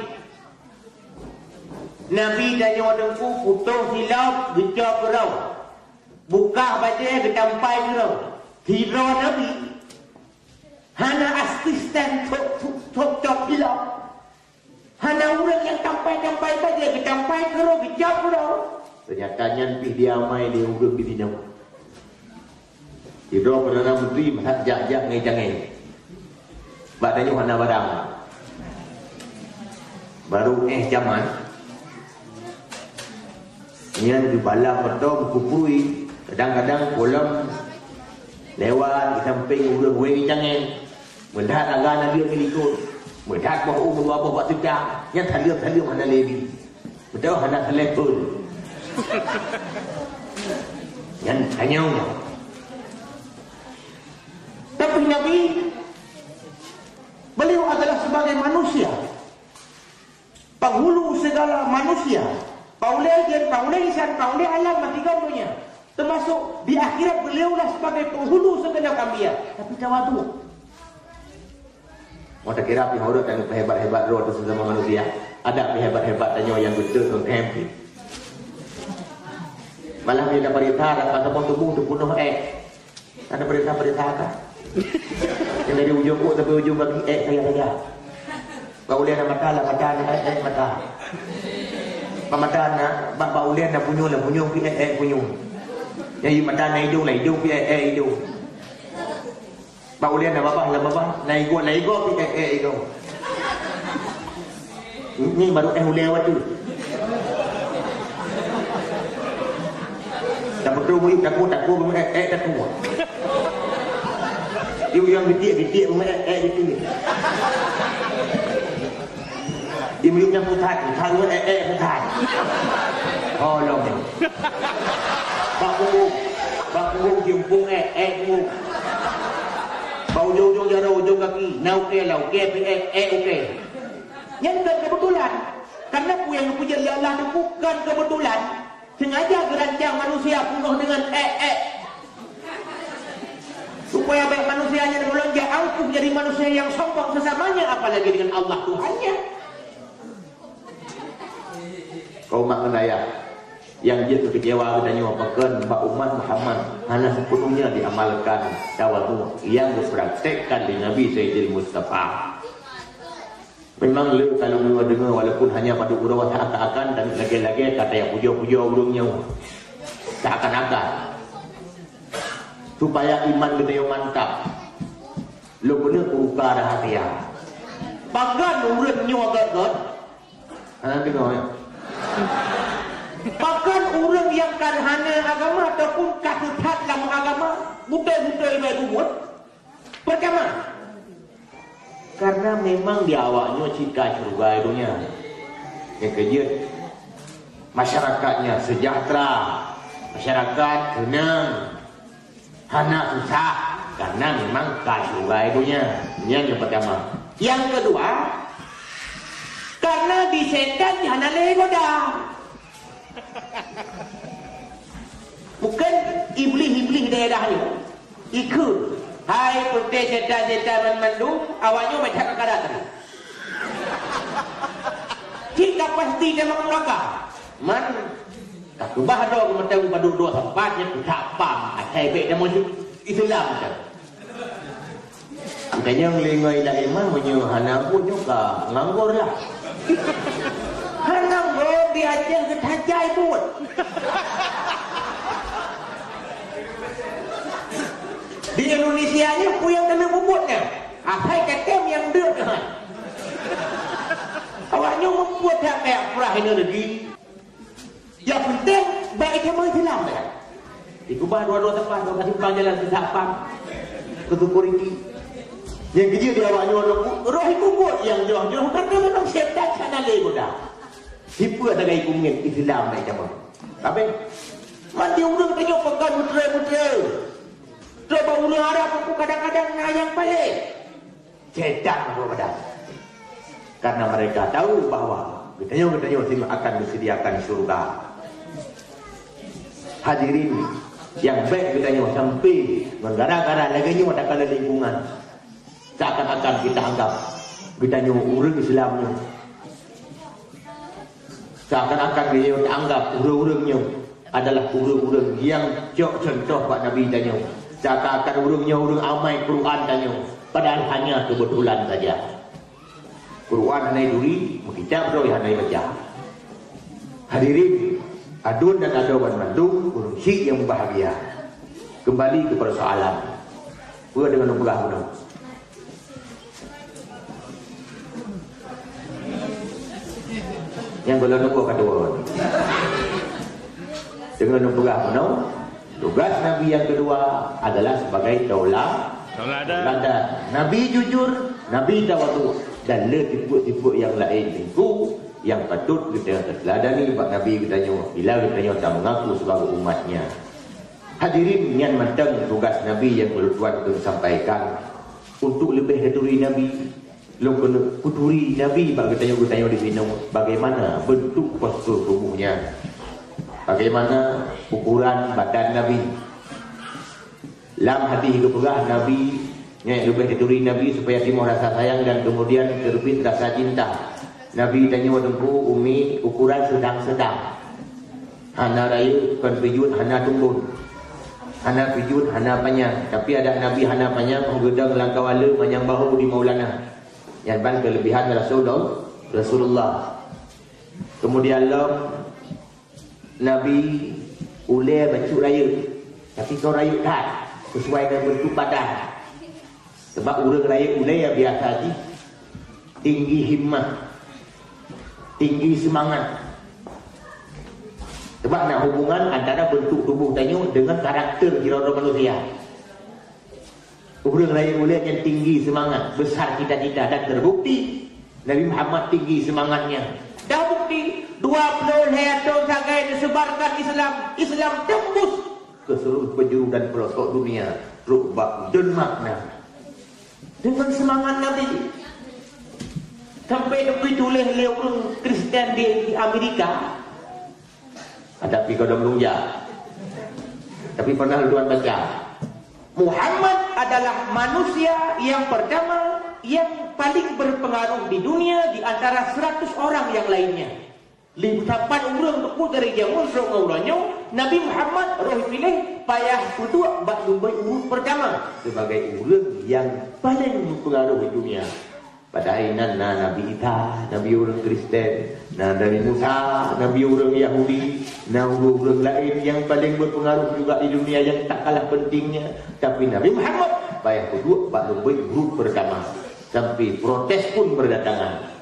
S1: Nabi tanya wadengku putus hilap gejak kerau. Buka baca getampai kerau. Hira Nabi. Hana asisten tok hilap. Hana orang yang tampai-tampai saja getampai kerau gejak kerau. Ternyata Nabi diamai dia urut bini nyawa. Hira Perdana Menteri masak jak-jak ngai-jangai. Badannya warna barang. Baru zaman yang di bala pertong kupui kadang-kadang kolam lewat di samping urang wei jangan mendat agak Nabi milikut mendat bahu membawa buat tidak yang talium mana lebi betul hana telefon yang hanya tapi Nabi beliau adalah sebagai manusia, penghulu segala manusia, paulai insan, paulai alam mati gambarnya. Termasuk di akhirat beliaulah sebagai penghulu segala kambia. Tapi tawadu. Mau tak kira pihak dan hebat-hebat roh atas sesama manusia. Ada hebat-hebat tanya yang betul tu happy. Malah dia dapat perintah dapat tepung tubuh untuk bunuh ada perintah apa? Yang dari ujung kok sampai ujung bagi saya. Baulian mata lah mata mata. Mata nak baulian nak punyung pi punyung. Jadi mata na hidung pi hidung. Baulian nak babah na igo pi igo. Ini baru lewat tu. Tak betul mu takut takut Ibu yang getik getik Ibu yang putat putat. Oh long. Bak bung jumpung bung. Bau ujung jaro ujung kaki. Nau ke lau ke oke. Yang bukan kebetulan. Karena yang punya Allah itu bukan kebetulan. Sengaja gerancang manusia penuh dengan supaya baik manusianya dan dia angkuh jadi manusia yang sombong sesamanya, apalagi dengan Allah Tuhannya. Kau mak menaya Yang dia kecewa katanya apakah Mbak umat Muhammad hanya sepenuhnya diamalkan tawadhu yang dipraktekkan di Nabi Sayyidil Mustafa. Memang le kalau mereka dengar walaupun hanya pada urang seakan-akan dan lagi-lagi kata yang puja-puja urangnya seakan-akan supaya iman kita yang mantap. Lu benar buka rahasia. Bahkan urangnya agak-agak. Dengar ya. Bahkan orang yang karhana agama ataupun kasuthat dalam agama betul-betul ibadah buat. Pertama, karena memang di awaknya cita syurga dunia. Yang kedua, masyarakatnya sejahtera, masyarakat tenang, hana susah karena memang syurga dunia. Ini yang pertama. Yang kedua, karena di setan hana legoda. Bukan iblis-iblis daerahnya ikut. Hai putih setan-setan mandung, awaknya baca kakak tadi. Jika pasti dia makan neraka. Man, tak ubah dong kementerian pada dua tempatnya tak pam. Saya baik dia masuk Islam macam. Makanya ngelingai dah iman menyuhana pun juga nganggur lah. Nganggur diajar ke tajai pun. Di Indonesia ni puyang kena bubutnya. Akhai ketem yang duduk kan. Awaknya membuat tak kayak perah ini lagi. Yang penting baik sama Islam kan. Dikubah dua-dua tempat, dua kasih pulang jalan sesapang. Ketukur ini. Yang kerja dia awaknya roh ikut yang jauh-jauh karena memang syaitan sana lagi dah. Siapa tak gaya kumingin Islam naik sama. Tapi mati orang tanya pekan mutra-mutra. Coba orang Arab aku kadang-kadang yang balik. Syaitan kepada. Karena mereka tahu bahawa ketanya sini akan disediakan surga. Hadirin yang baik ketanya sampai menggara-gara lagi ada kala lingkungan. Seakan-akan kita anggap ketanya orang Islamnya. Seakan-akan dia anggap orang-orangnya adalah orang-orang yang contoh Pak Nabi tanya. Seakan-akan orangnya orang amai Quran tanya. Padahal hanya kebetulan saja. Quran hanai duri, mengitab roh hanai baca. Hadirin, adun dan adawan mandung, urung syik yang bahagia. Kembali ke persoalan. Pura dengan berah pun. Yang kalau nombor kedua. Dengan berah pun. Tugas Nabi yang kedua adalah sebagai tauladan. Nabi jujur, Nabi tawadhu. Dan le tipu-tipu yang lain itu yang patut kita teladani Pak Nabi katanya bila katanya tak mengaku sebagai umatnya. Hadirin yang matang tugas Nabi yang perlu Tuhan sampaikan untuk lebih dari Nabi. Lo kena kuturi Nabi bagi katanya di sini bagaimana bentuk postur tubuhnya. Bagaimana ukuran badan Nabi. Lam hati keperah Nabi lebih dituri Nabi supaya timbul rasa sayang dan kemudian terbit rasa cinta. Nabi tanya wadengku umi ukuran sedang-sedang. Hana raya kan pijut hana tumbun. Hana pijut hana panjang. Tapi ada Nabi hana panjang menggedang langkah wala panjang bahu di Maulana. Yang ban kelebihan Rasulullah. Kemudian Nabi ulai baju raya. Tapi kau raya tak sesuai dengan bentuk badan. Sebab orang raya ulai yang biasa haji tinggi himmah, tinggi semangat. Sebab nak hubungan antara bentuk tubuh tanyo dengan karakter kira-kira manusia. Orang raya ulai yang tinggi semangat, besar cita-cita dan terbukti Nabi Muhammad tinggi semangatnya. Dah bukti 20 tahun sagai disebarkan Islam tembus ke seluruh penjuru dan pelosok dunia. Rubah dan makna dengan semangat Nabi sampai ditulis oleh orang Kristen di Amerika. Ada pergi kau melunjak. Tapi pernah tuan baca Muhammad adalah manusia yang pertama yang paling berpengaruh di dunia di antara 100 orang yang lainnya. 58 orang berput dari jamun serong orangnya Nabi Muhammad roh pilih payah kedua bak lumbai urut pertama sebagai orang yang paling mempengaruhi dunia. Pada hari nan Nabi Isa, Nabi orang Kristen, Nabi Musa, Nabi orang Yahudi, orang lain yang paling berpengaruh juga di dunia yang tak kalah pentingnya. Tapi Nabi Muhammad payah kedua bak lumbai urut pertama sampai protes pun berdatangan.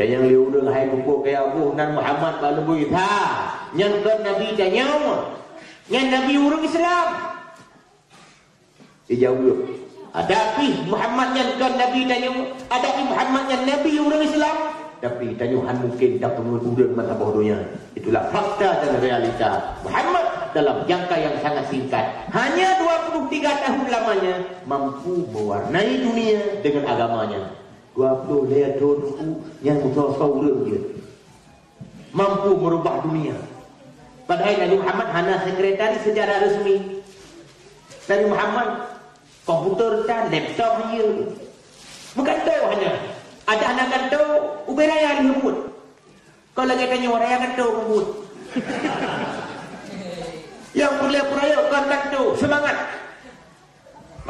S1: Dan yang liu udah hai buku kayak Abu nan Muhammad balu buit ha nyan kan Nabi tanya nyan Nabi orang Islam dijawab ada pi Muhammad nyan kan Nabi tanya ada pi Muhammad nyan Nabi orang Islam tapi tanyuhan mungkin tak kemudian mata bodohnya. Itulah fakta dan realita. Muhammad dalam jangka yang sangat singkat hanya 23 tahun lamanya mampu mewarnai dunia dengan agamanya. 20 tahun yang musuh-musuh dia mampu merubah dunia. Padahal Nabi Muhammad hanya sekretari secara resmi. Nabi Muhammad komputer dan laptop dia bukan tahu hanya ada anak kata uberaya di hubut. Kalau lagi tanya orang yang kata hubut yang boleh perayakan kata semangat.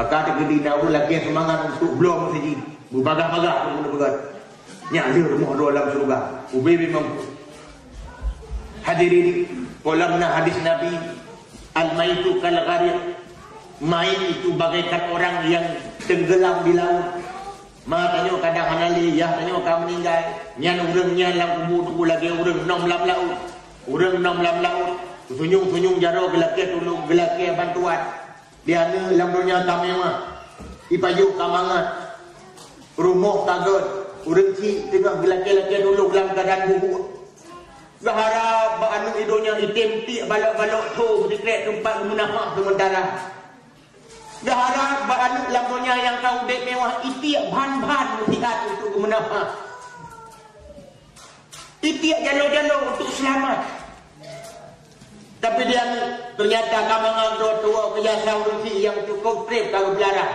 S1: Maka ada kedina lagi semangat untuk belum masjid berbagah-bagah benar-benar nyali rumah dalam surga ubi memang hadirin kolamna hadis Nabi al-maitu kal-ghariq mayit itu bagaikan orang yang tenggelam di laut. Makanya kadang anali ya tanya kamu meninggal nyan urangnya lang kubur lagi urang nom lam laut urang nom lam laut tunyung jaro gelake tolong gelake bantuan dia ni lam dunia tamema ipayu kamangat rumah tagot urang ci tengah gelake-lake dulu dalam keadaan bubuk berharap anu hidupnya itim ti balok-balok tu sekret tempat munafik sementara berharap anu lampunya yang kau dek mewah itiak ban-ban mutihat untuk munafik itiak jalo-jalo untuk selamat. Tapi dia ternyata kamangan tua biasa urang ci yang cukup trip kalau belara.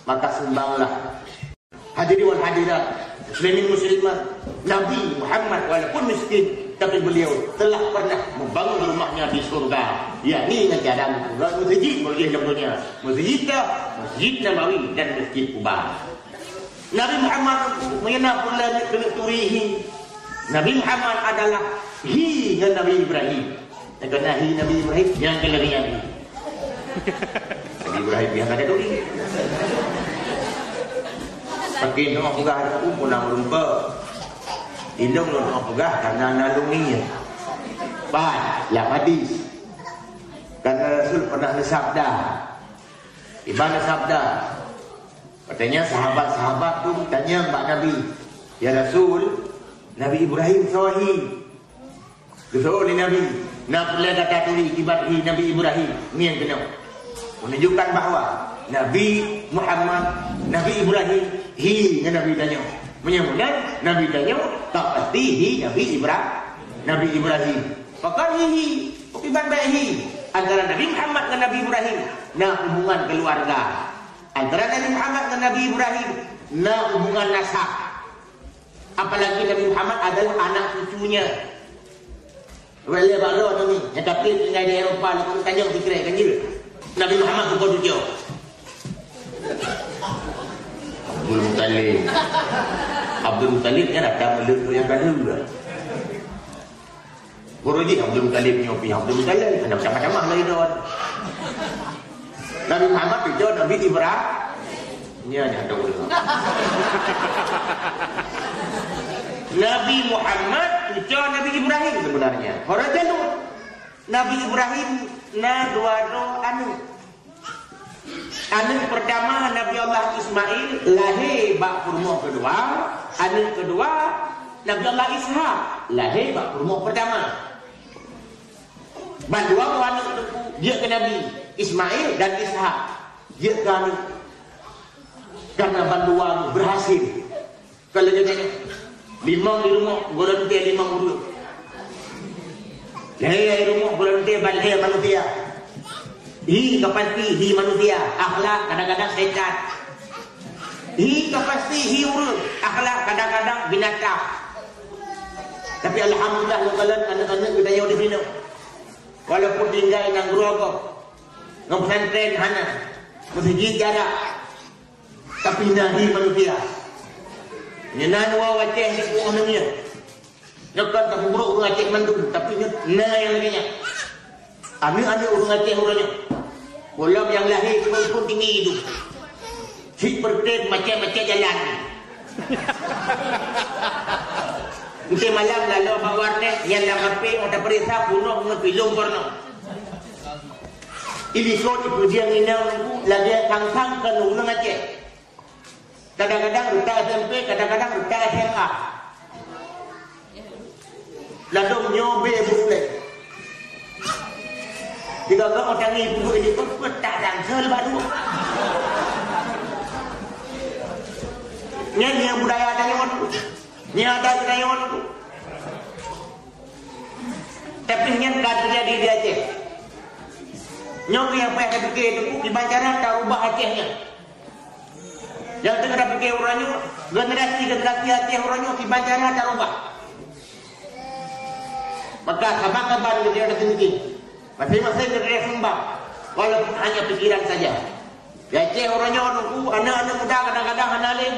S1: Maka sembanglah hadirin wal hadirat muslimin muslimat Nabi Muhammad walaupun miskin tapi beliau telah pernah membangun rumahnya di surga yakni dengan masjid boleh namanya Masjid Nabawi dan Masjid Quba. Nabi Muhammad mengenal pula turihi Nabi Muhammad adalah hi dengan Nabi Ibrahim dengan Nabi Ibrahim yang kelarian Nabi Ibrahim yang ada turi pakai nama pegah aku punang lumpur hidung nama pegah karena nalunginya bah yang hadis karena Rasul pernah bersabda di mana sabda katanya sahabat-sahabat tu tanya Mbak Nabi ya Rasul Nabi Ibrahim sahih Rasul Nabi nak boleh kata turi ibadhi Nabi Ibrahim ni yang kena menunjukkan bahawa Nabi Muhammad Nabi Ibrahim hi dengan Nabi tanya menyebutkan Nabi tanya tak pasti hi Nabi Ibrahim pakar hi bukan baik hi antara Nabi Muhammad dengan Nabi Ibrahim nah hubungan keluarga antara Nabi Muhammad dengan Nabi Ibrahim nah hubungan nasab apalagi Nabi Muhammad adalah anak cucunya boleh baru ni yang tapi tinggal di Eropah lalu tanya fikir kan je Nabi Muhammad pukul 7 Abdul Muttalib nya datang meluk yang dulu lah. Buruji Abdul Muttalib nyopi Abdul Muttalib ada macam-macam lagi don. Nabi Muhammad itu Nabi Ibrahim nya ada ulah. Nabi Muhammad itu Nabi Ibrahim sebenarnya. Orang jalur Nabi Ibrahim na dua Anak pertama Nabi Allah Ismail lahir bak kurma kedua. Anak kedua Nabi Allah Ishak lahir bak kurma pertama. Bandua anak dia ke Nabi Ismail dan Ishak. Dia ke anak karena bandua berhasil. Kalau dia tanya 5 di rumah golongan 5 guru. Lahir di rumah golongan balai manusia. Hi kapasti hi manusia, akhlak kadang-kadang setan. Hi kapasti hi urut, akhlak kadang-kadang binatang.
S2: Tapi alhamdulillah kalau anak-anak kita yang di sini. Walaupun tinggal nang Grogol, nang pesantren hana, masjid jarak. Tapi nahi manusia. Nyenan wa waceh di umumnya. Nyokot tak buruk urang Aceh mandum, tapi na yang lainnya. Ada urang Aceh orangnya. Belum yang lahir pun tinggi itu. Si perten macam-macam jalan. Nanti malam lalu bawarnya yang lamapi ada perisa bunuh ngepilung porno. Ini so itu dia nginang lagi sang-sang ke urang Aceh. Kadang-kadang ruta SMP, kadang-kadang ruta SMA. Lalu nyobe bukan. Jika kau orang ibu ini pun petak dan selbaru. Yang budaya ada yang ada yang tapi yang tak terjadi di Aceh. Nyok yang payah fikir itu di Banjaran tak ubah Acehnya. Yang tengah fikir orangnya generasi Aceh orangnya di Banjaran tak ubah. Maka kabar-kabar dia ada tinggi. Masing-masing dia sembah. Walaupun hanya pikiran saja. Di Aceh orangnya nunggu anak-anak muda kadang-kadang anak lain.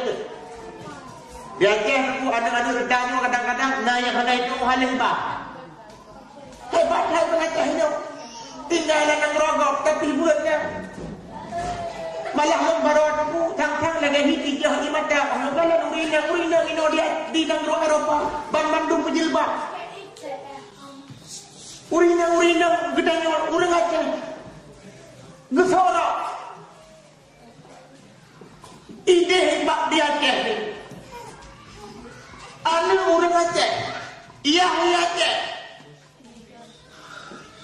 S2: Di Aceh nunggu anak-anak redanya kadang-kadang nah yang ada itu halim bah. Hebat Aceh itu. Tinggal nang Grogol tapi buatnya. Malah membawa nunggu tang-tang lagi hijau di mata. Kalau urina ino dia di negara Eropa. Bandung penjilbab. Urina gedanya urang Aceh. Gesorak. Ide hebat di Aceh ni. Anak urang Aceh. Iya Aceh.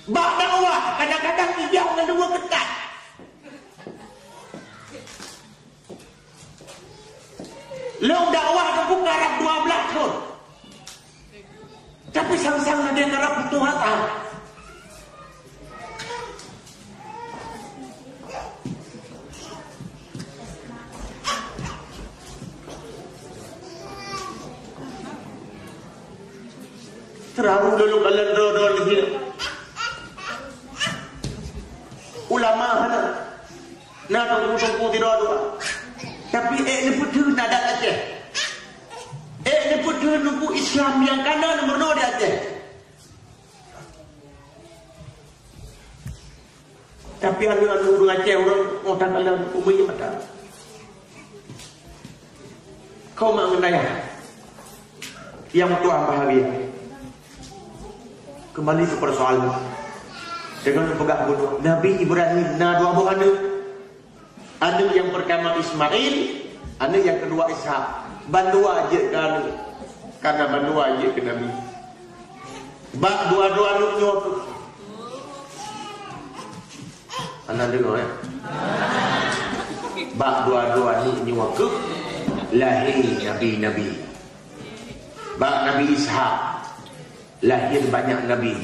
S2: Bak dakwah kadang-kadang ijah ngedua ketat. Long dakwah tu bukan Arab 12 pun. Tapi sang-sang dia ngarap betul hata. Terlalu dulu kalian dodol di sini. Ulama hana. Nah tunggu tidak dua. Tapi ni betul nada Aceh. Ni betul nunggu Islam yang kanan nomor 2 di Aceh. Tapi anak-anak orang Aceh orang otak kalian umumnya mata. Kau mengenai yang Tuhan bahagia. Kembali ke persoalan dengan pegang bunuh Nabi Ibrahim. Nah dua buah anak yang pertama Ismail, anak yang kedua Ishak. Bandua aja kan, karena bandua aja ke Nabi. Bak dua-dua anaknya tu. Anak dengar ya. Bak dua-dua anaknya waktu lahir Nabi. Bak Nabi Ishak lahir banyak Nabi.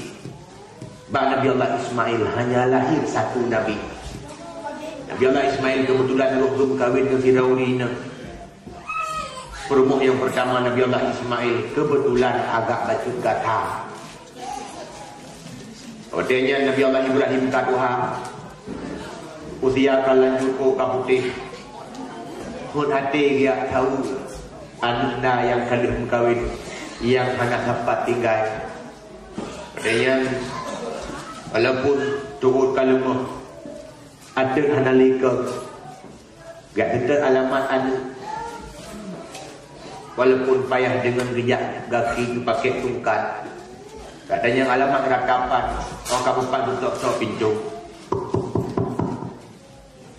S2: Bak Nabi Allah Ismail hanya lahir satu Nabi. Nabi Allah Ismail kebetulan waktu berkahwin dengan Firaunina. Perumah yang pertama Nabi Allah Ismail kebetulan agak bacut kata. Kemudian Nabi Allah Ibrahim kaduha usia kalan cukup kaputih. Pun hati dia tahu anda yang kali berkahwin yang anak dapat tinggal. Kemudian walaupun turut kalemah ada analika gak ada alamat anu. Walaupun payah dengan rejak kaki itu pakai tungkat. Katanya alamat rakapan orang kabupaten tok-tok pincung.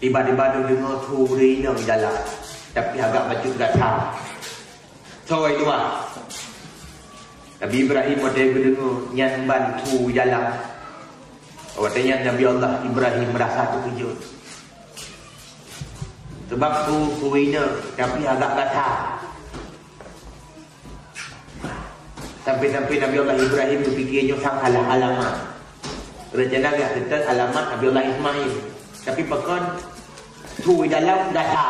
S2: Tiba-tiba dia dengar suri yang jalan. Tapi agak baju gatal. So itu lah. Nabi Ibrahim ada dengar yang bantu jalan. Katanya Nabi Allah Ibrahim merasa terkejut. Sebab tu surinya tapi agak gatal. Sampai-sampai Nabi Allah Ibrahim berfikirnya sang halah alamat. Rencana gak betul alamat Nabi Allah Ismail. Tapi pekan tu dalam data.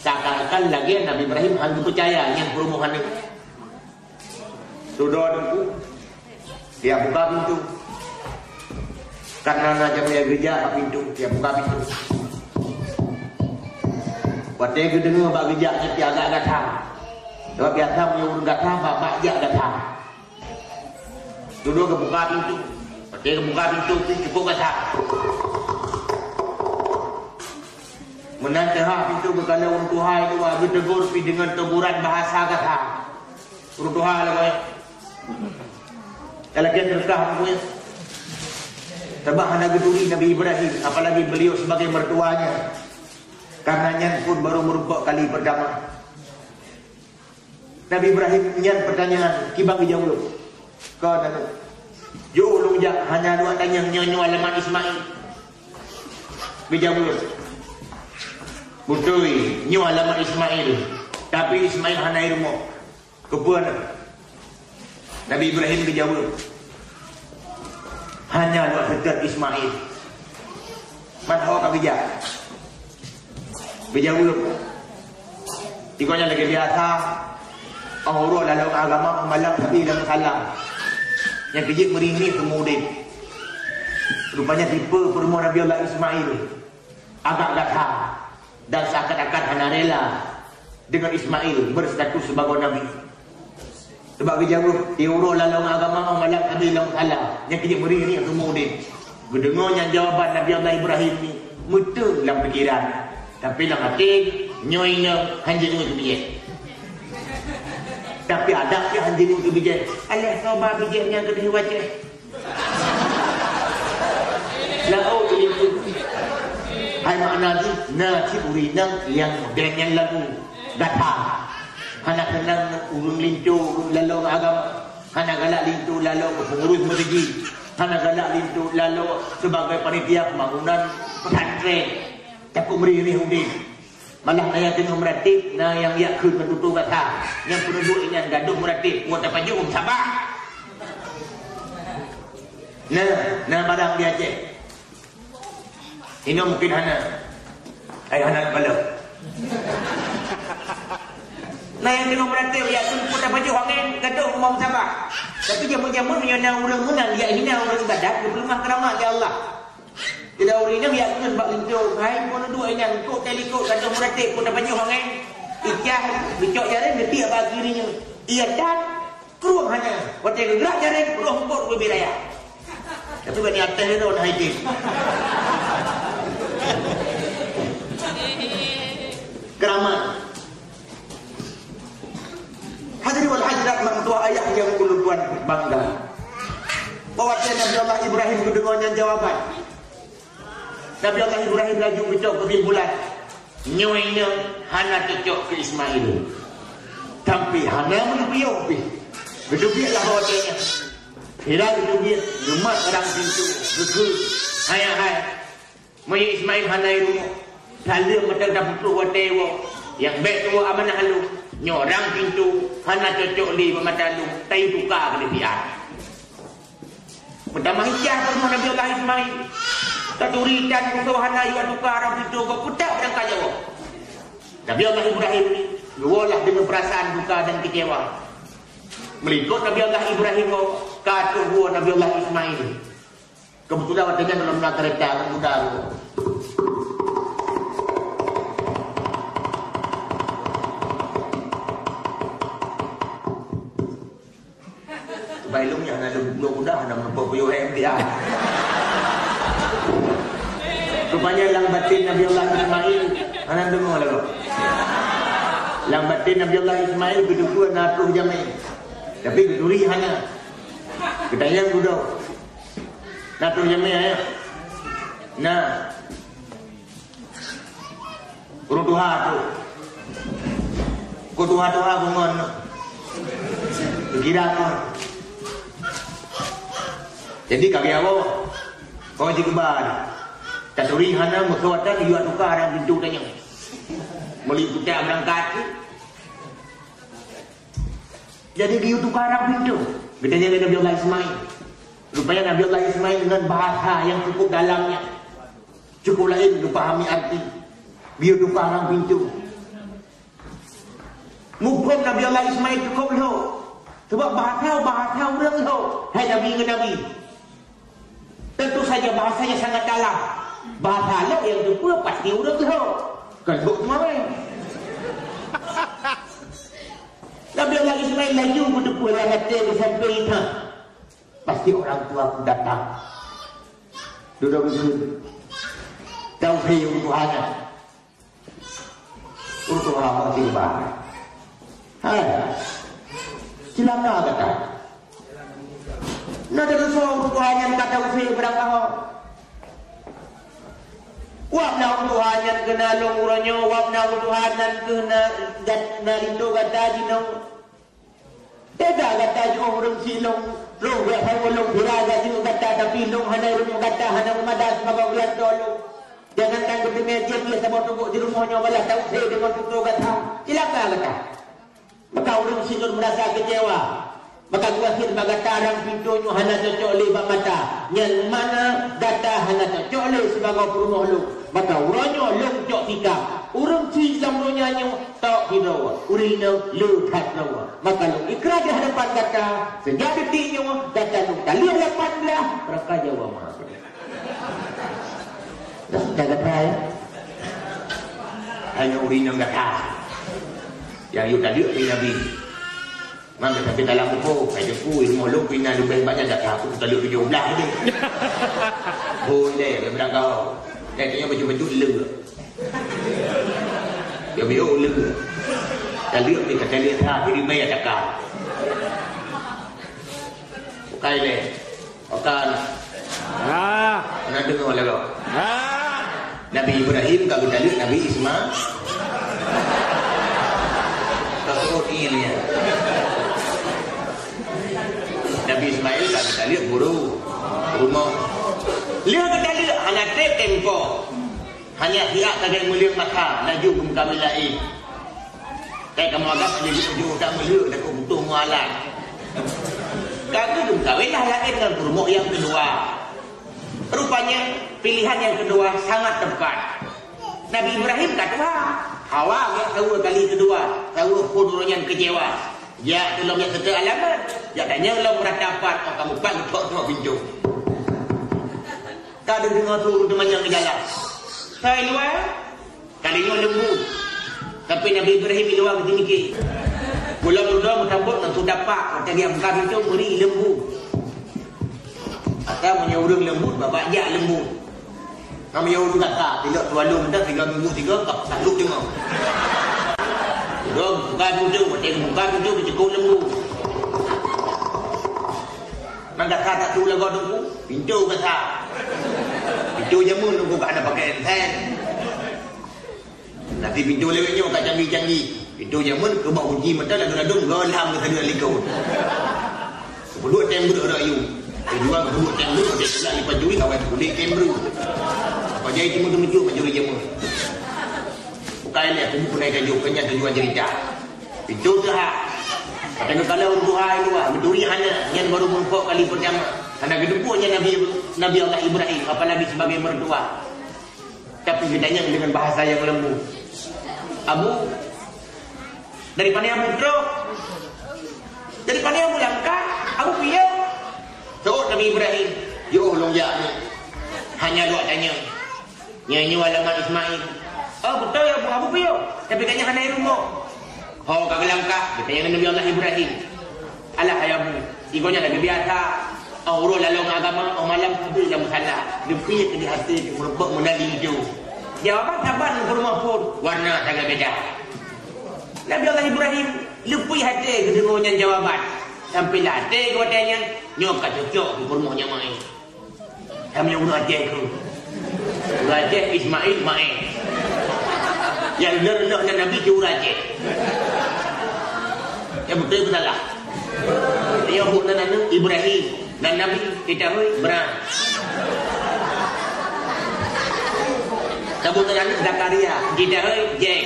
S2: Seakan-akan lagi Nabi Ibrahim hanya percaya yang perumahan itu. Sudah nunggu. Dia buka pintu. Karena nak jaga gereja pintu, dia buka pintu. Waktu dia dengar bak gereja dia agak datang. Sebab biasa punya urut datang, bak dia datang. Sudah buka pintu. Waktu dia buka pintu, cukup kata. Menanti pintu berkala orang Tuhan itu habis tegur dengan teguran bahasa kata. Orang Tuhan lah boy. Kalau kita terkah boy. Sebab hendak geduri Nabi Ibrahim, apalagi beliau sebagai mertuanya. Karenanya pun baru merupakan kali pertama. Nabi Ibrahim nyan pertanyaan, kibang jauh. Kau nak jauh lu jak hanya dua tanya nyanyi alamat Ismail. Bijauh. Betul, nyu alamat Ismail. Tapi Ismail hana ilmu. Kepuan. Nabi Ibrahim dijawab. Hanya dua dekat Ismail. Mana kau bijak? Dijawab. Tikonya lagi biasa. Orang dalam agama malam tapi dalam salam. Yang bijak meringis kemudian. Rupanya tipe perempuan Nabi Allah Ismail. Agak datang. Dan seakan-akan hana rela dengan Ismail berstatus sebagai Nabi. Sebab dia jawab, dia urut lalu agama malak Nabi dalam salah. Yang kejap beri-beri kemudian. Berdengarnya jawapan Nabi Allah Ibrahim ni, betul dalam fikiran. Tapi dalam hati, nyoynya hanjin untuk bijak. Tapi ada yang hanjin untuk bijak. Alah, sabar bijaknya ke dia baca. Lau itu. Hai makna ni na ciburinang yang dengan lagu datang. Hana kenang urun lintu lalu agama. Hana galak lintu lalu pengurus masjid. Hana galak lintu lalu sebagai panitia pembangunan pesantren. Tapi beri hudin. Malah naya tengah meratib, na yang yakun menutup kata. Yang penduduk ini yang gaduh meratib, buat apa je sabar. Nah barang dia cek. Ini mungkin hana. Hana kepala. Nah yang tengok berarti ya pun dapat baju angin gaduh mau sabar. Tapi jamu-jamu menyana orang menang dia hina orang ibadat berlemah keramat ya Allah. Tidak orang ini ya pun bak lintu. Hai pun dua ini kok telikot gaduh berarti pun dapat baju angin. Ijah bicok jari geti apa kirinya. Ia dan keruang hanya. Waktu gerak jari keruang kok berbiraya. Tapi bani atas itu orang haji. Keramat. Hadirin wal hadirat mertua ayah yang tuan bangga. Bahwa Nabi Allah Ibrahim kedengarannya jawaban. Nabi Allah Ibrahim laju bicok kesimpulan. Nyoynya hana cocok ke Ismail. Tapi hana menubiok pi. Gedubiaklah bawanya. Hirang gedubiak. Gemat orang pintu. Gegul. Hai. Maya Ismail hana rumah. Lalu macam dah putus watewa. Yang baik tu amanah halu. Nyorang pintu. Hana cocok li pemata lu. Tai tukar ke lebihan. Pertama hijah perempuan Nabi Allah Ismail. Katurikan untuk hana iwa tukar orang pintu. Kau putak dan kajawab. Nabi Allah Ibrahim ni. Lualah dengan perasaan duka dan kecewa. Melikut Nabi Allah Ibrahim kau. Kata gua Nabi Allah Ismail. Kebetulan waktunya dalam nak kereta. Kebetulan. Bailungnya ada budak-budak ada memperpuyuh dia. Rupanya lang batin Nabi Allah Ismail ana dengar lagu. Lang batin Nabi Allah Ismail berdua natuh jamai. Tapi berduri hanya. Ketanya budak. Natuh jamai ya. Nah. Urut Tuhan tu. Ko Tuhan bungon. Kira tu. Jadi kami awak kau jadi kebar. Katuri hana mekawatan dia tukar orang pintu tanya. Meliputi berangkat. Jadi dia tukar orang pintu. Katanya Nabi Allah Ismail. Rupanya Nabi Allah Ismail dengan bahasa yang cukup dalamnya. Cukup lain untuk pahami arti. Dia tukar orang pintu. Mumpung Nabi Allah Ismail cukup loh. Sebab bahasa orang tu, hai Nabi ke Nabi. Tentu saja bahasanya sangat dalam. Bahasa Allah yang kedua pasti orang tu. Keduk semua kan. Nabi Allah Ismail laju berdua lah hati sampai itu. Pasti orang tua aku datang. Duduk duduk. Tauhid Tuhannya. Untuk orang mati bahaya. Hai. Celaka kata. Nak ada seorang Tuhan yang kata Tuhan berapa? Wapna Tuhan yang kena longuranya, wapna Tuhan yang kena lindu kata jino. Tidak kata jino orang silong, long biasa long biraga jino kata tapi long hana rumah kata hana madas sebagai bulan dulu. Jangan kan ketemu dia dia sama tunggu di rumahnya malah tahu saya dengan tutur kata. Celaka kata. Maka orang silong merasa kecewa. Maka gua firman kata orang pintunya hana cocok lebak mata. Yang mana kata hana cocok le sebagai rumah lu. Maka orangnya longcok tika. Orang si lamronya nyo tak hidawa. Urina lu tak lawa. Maka lu ikrar di hadapan kata. Sejak detiknya kata lu kali 18 mereka jawab maaf. Dah sudah kata ya. Hanya urina kata. Yang you tadi Nabi. Maka sampai dalam buku, saya jumpa ilmu lu pina lebih banyak dah aku tak lu 17 ni. Boleh dia bilang kau. Katanya baju-baju le. Dia biar le. Dan dia ni kata dia tak di mai cakap. Bukai le. Bukan. Nak dengar lah kau. Nabi Ibrahim tak kita lihat Nabi Ismail. Tak tahu ini ya. Nabi Ismail tak kita lihat guru rumah. Lihat kita lihat hanya tempo. Hanya pihak kagak mulia mata laju kami lain. Kayak kamu agak laju tak mulia tak butuh mualan. Kagak kawin lah lain dengan rumah yang kedua. Rupanya pilihan yang kedua sangat tepat. Nabi Ibrahim kata Hawa yang tahu kali kedua tahu pun yang kecewa. Ya belum yang kata alamat. Ya tanya belum meratapat kamu pangkok semua pintu. Tak ada dengar tu temannya ke jalan. Saya luar kalinya lembu. Tapi Nabi Ibrahim luar ke sini. Pulau duduk bertambut tentu dapat. Kata dia buka pintu beri lembu. Atau menyurung lembu babak jak lembu. Kami yang dulu kata tidak terlalu mendak 3 minggu 3 tak sanggup tengok. Duduk buka pintu, buka pintu cukup lembu. Maka kata tu lagu tunggu pintu kata. Pintu jamun tunggu kat ada pakai hand. Nanti pintu lewatnya kat canggih-canggih. Pintu jamun ke bawah kunci mata lagu-lagu golam ke tadi likau. Sebelum tem budak rayu. Kedua kedua tem budak dia nak lipat juri kawan kulit kamera. Apa jadi cuma menuju menjuri jamun. Bukan ni aku pun naik kayu kenyang tujuan cerita. Pintu tu hak. Kata kalau Tuhan luar berduri hanya yang baru mengkok kali pertama. Karena kedua Nabi Allah Ibrahim apalagi sebagai mertua. Tapi ditanya dengan bahasa yang lembut. Abu daripada yang putra daripada yang langkah Abu piye? Terus Nabi Ibrahim yo longjak ni. Hanya dua tanya. Nyanyi alamat Ismail. Oh betul ya Abu piye? Tapi katanya kena rumah. Oh kagak langkah ditanya Nabi Allah Ibrahim. Alah ayamu, igonya lagi biasa. Orang lalu agama, orang malam tu yang salah. Dia punya ke di hati, merebak menali hijau. Jawapan sabar ke rumah pun warna sangat beda. Nabi Allah Ibrahim lupa hati ke dengarnya jawapan. Sampai hati ke watanya, nyokak cocok ke rumahnya main. Kami yang urut hati ke. Urut hati Ismail main. Yang lerlah dan Nabi ke urut hati. Yang betul ke salah. Dia hubungan anak Ibrahim dan Nabi kita berang. Sebutan anak Zakaria kita Jack.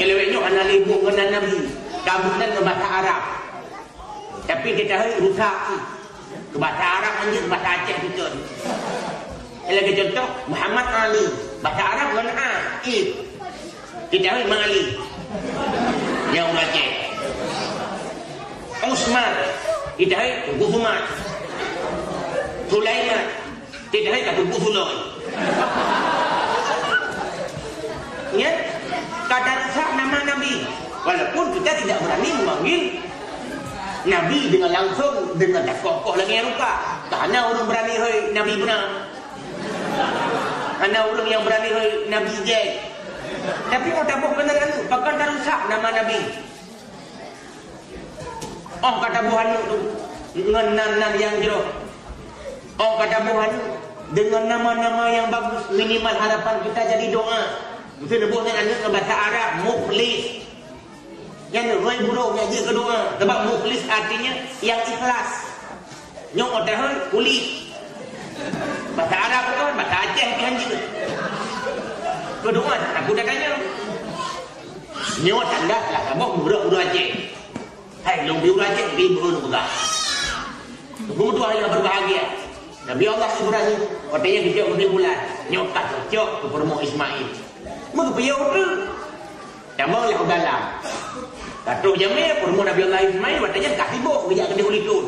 S2: Yang lebihnya anak ibu dengan Nabi kabutan ke bahasa Arab. Tapi kita rusak ke bahasa Arab hanya ke bahasa Aceh kita. Lagi contoh Muhammad Ali bahasa Arab dengan A. Kita Imam Ali. Yang Aceh. Osman, tidak hai Tunggu Sumat. Sulaiman, tidak hai Tunggu Sulon. Ya, kata rusak nama Nabi. Walaupun kita tidak berani memanggil Nabi dengan langsung, dengan tak kokoh lagi yang ruka. Karena orang berani hai Nabi benar. Karena orang yang berani hai Nabi Jai. Tapi orang tak benar itu. Bahkan tak rusak nama Nabi. Oh kata Tuhan itu dengan nan yang jeruk. Oh kata Tuhan dengan nama-nama yang bagus, minimal harapan kita jadi doa. Mesti nebusnya anak ke bahasa Arab mukhlis. Yang roy burung yang dia doa. Sebab mukhlis artinya yang ikhlas. Nyok otahan kulit. Bahasa Arab kan bahasa Aceh kan juga. Kedua aku dah tanya. Nyok tanda lah kamu budak-budak Aceh. Hai, lebih rajin ribu juga. Tunggu tu yang berbahagia. Nabi Allah Ibrahim, katanya kecil putih bulan, nyokat cocok ke perumah Ismail. Mereka pergi orang. Tambahlah dalam. Katuk jamnya perumah Nabi Allah Ismail, katanya kasih bok kerja kena ulitun.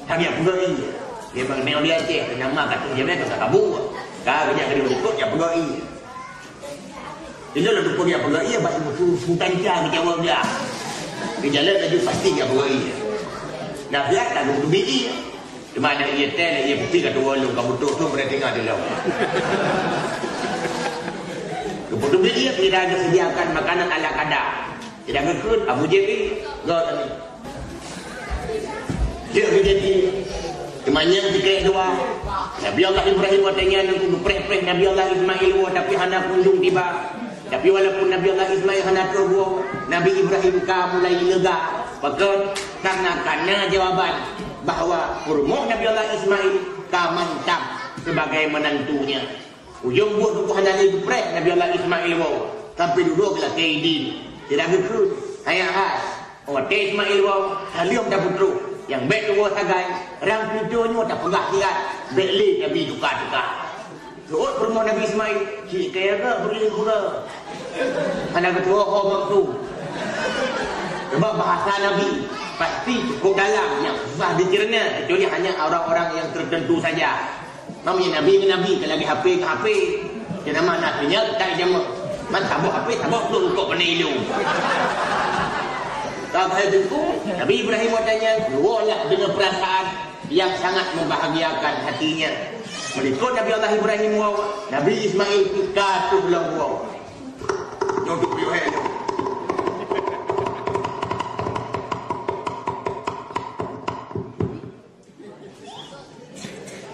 S2: Kami yang pegai. Dia panggil dia Aceh, nama katuk jamnya tu kabur. Kau kerja kena ulitun, dia pegai. Itu lah tu pergi pegai, bagi musuh sultan dia jawab dia. Dia jalan lagi pasti dia beroi. Nak lihat tak ada biji. Di mana ia tel, ia pergi kat dua lung kamu tu berarti tengah dia lawan. Kemudian biji tidak ada sediakan makanan ala kadar. Tidak ngekut Abu Jabi, gau tadi. Dia jadi di mana jika dua Nabi Allah Ibrahim watanya nunggu preh-preh Nabi Allah Ismail tapi hana kunjung tiba. Tapi walaupun Nabi Allah Ismail hendak terbuang, Nabi Ibrahim mulai lega. Karena jawaban bahawa rumah Nabi Allah Ismail mantap sebagai menantunya. Ujung buat buku hendak diprek Nabi Allah Ismail wow. Sampai duduk lah Kaidin. Tidak betul. Hayat khas. Oh, Ismail wow. Halium dah putru. Yang baik tu sagai. Rang videonya tak pegah sirat. Beli Nabi tukar-tukar. Suut rumah Nabi Ismail. Cik kaya ke beri kura. Anak ketua hormat tu. Sebab bahasa Nabi pasti cukup dalam yang susah dicerna. Kecuali hanya orang-orang yang tertentu saja. Namanya Nabi ke Nabi. Kalau lagi HP ke HP. Dia nama nafinya tak jama. Man sabuk HP sabuk tu untuk kena ilmu. Kalau saya tentu Nabi Ibrahim tanya keluarlah dengan perasaan yang sangat membahagiakan hatinya. Berikut Nabi Allah Ibrahim wow, Nabi Ismail katuh belah wow. Untuk biohel.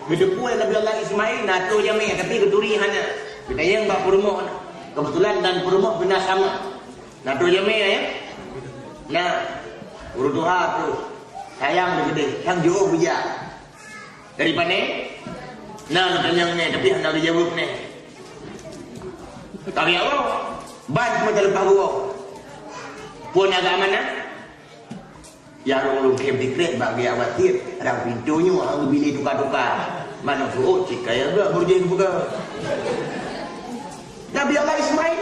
S2: Kedepuan Nabi Allah Ismail nato jamai tapi keturi hana. Kita yang bak perumah. Kebetulan dan perumah benar sama. Nato jamai ya. Nah, urutuha tu sayang dia gede, yang jauh bija. Dari mana? Nah, tanya ni tapi hendak dijawab ni. Tapi apa? Ban semua terlepas gua. Pun agak mana? Ya orang kem dikret bagi awatir, orang pintunya orang bilik tukar-tukar. Mana suruh cik kaya enggak berjaya buka. Nabi Allah Ismail,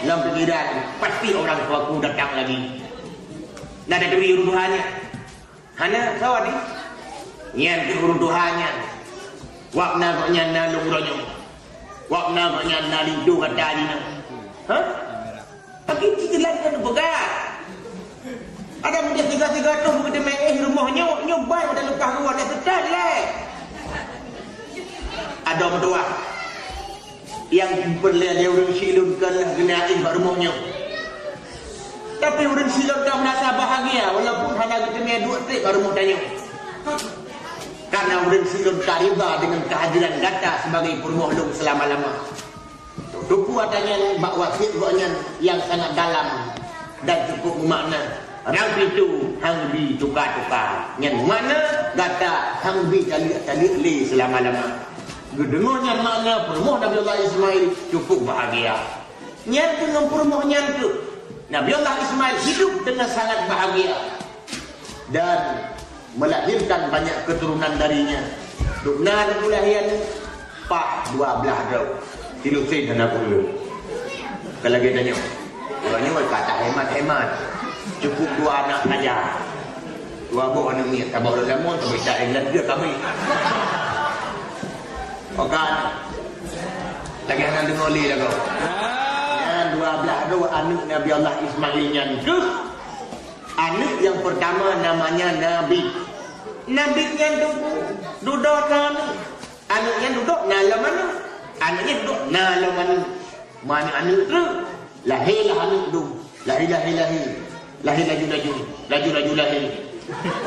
S2: dalam pikiran pasti orang tuaku datang lagi. Nak ada duri runtuhannya. Hana sawat ni. Nyan ke runtuhannya. Wakna kok nyan nalung ronyo. Wakna kok nyan nalindu kata alina. Hah? Tapi kita lagi kan pegang. Ada muda tiga-tiga tu kita main rumahnya nyobai pada lepas gua dah sedar leh. Ada berdua. Yang perlu dia orang silunkan lah genain kat rumahnya. Tapi orang silap dah merasa bahagia walaupun hanya kita punya dua trip baru mau tanya. Karena orang silap tak riba dengan kehadiran data sebagai permohlung selama-lama. Tuku adanya bak wasit buatnya yang sangat dalam dan cukup bermakna. Orang itu hang bi tukar-tukar. Yang mana data hang bi tali li selama-lama. Dengarnya makna permoh Nabi Allah Ismail cukup bahagia. Yang dengan permohnya itu Nabi Allah Ismail hidup dengan sangat bahagia dan melahirkan banyak keturunan darinya. Dukna kelahiran Pak 12 tahun. Tilu saya dan aku dulu. Kalau kita tanya, Orangnya kata hemat-hemat. Cukup 2 anak saja. 2 buah anak ni. Tak bawa lemon, tak bisa England dia kami. Okan. Lagi anak dengar li lah kau. Yang 12 anak Nabi Allah Ismailnya ke. Anak yang pertama namanya Nabi. Nabi yang duduk sana. Anaknya duduk nala mana? Anaknya duduk nala mana? Mana anak tu? Lahirlah anak tu. Lahir. Lahir laju.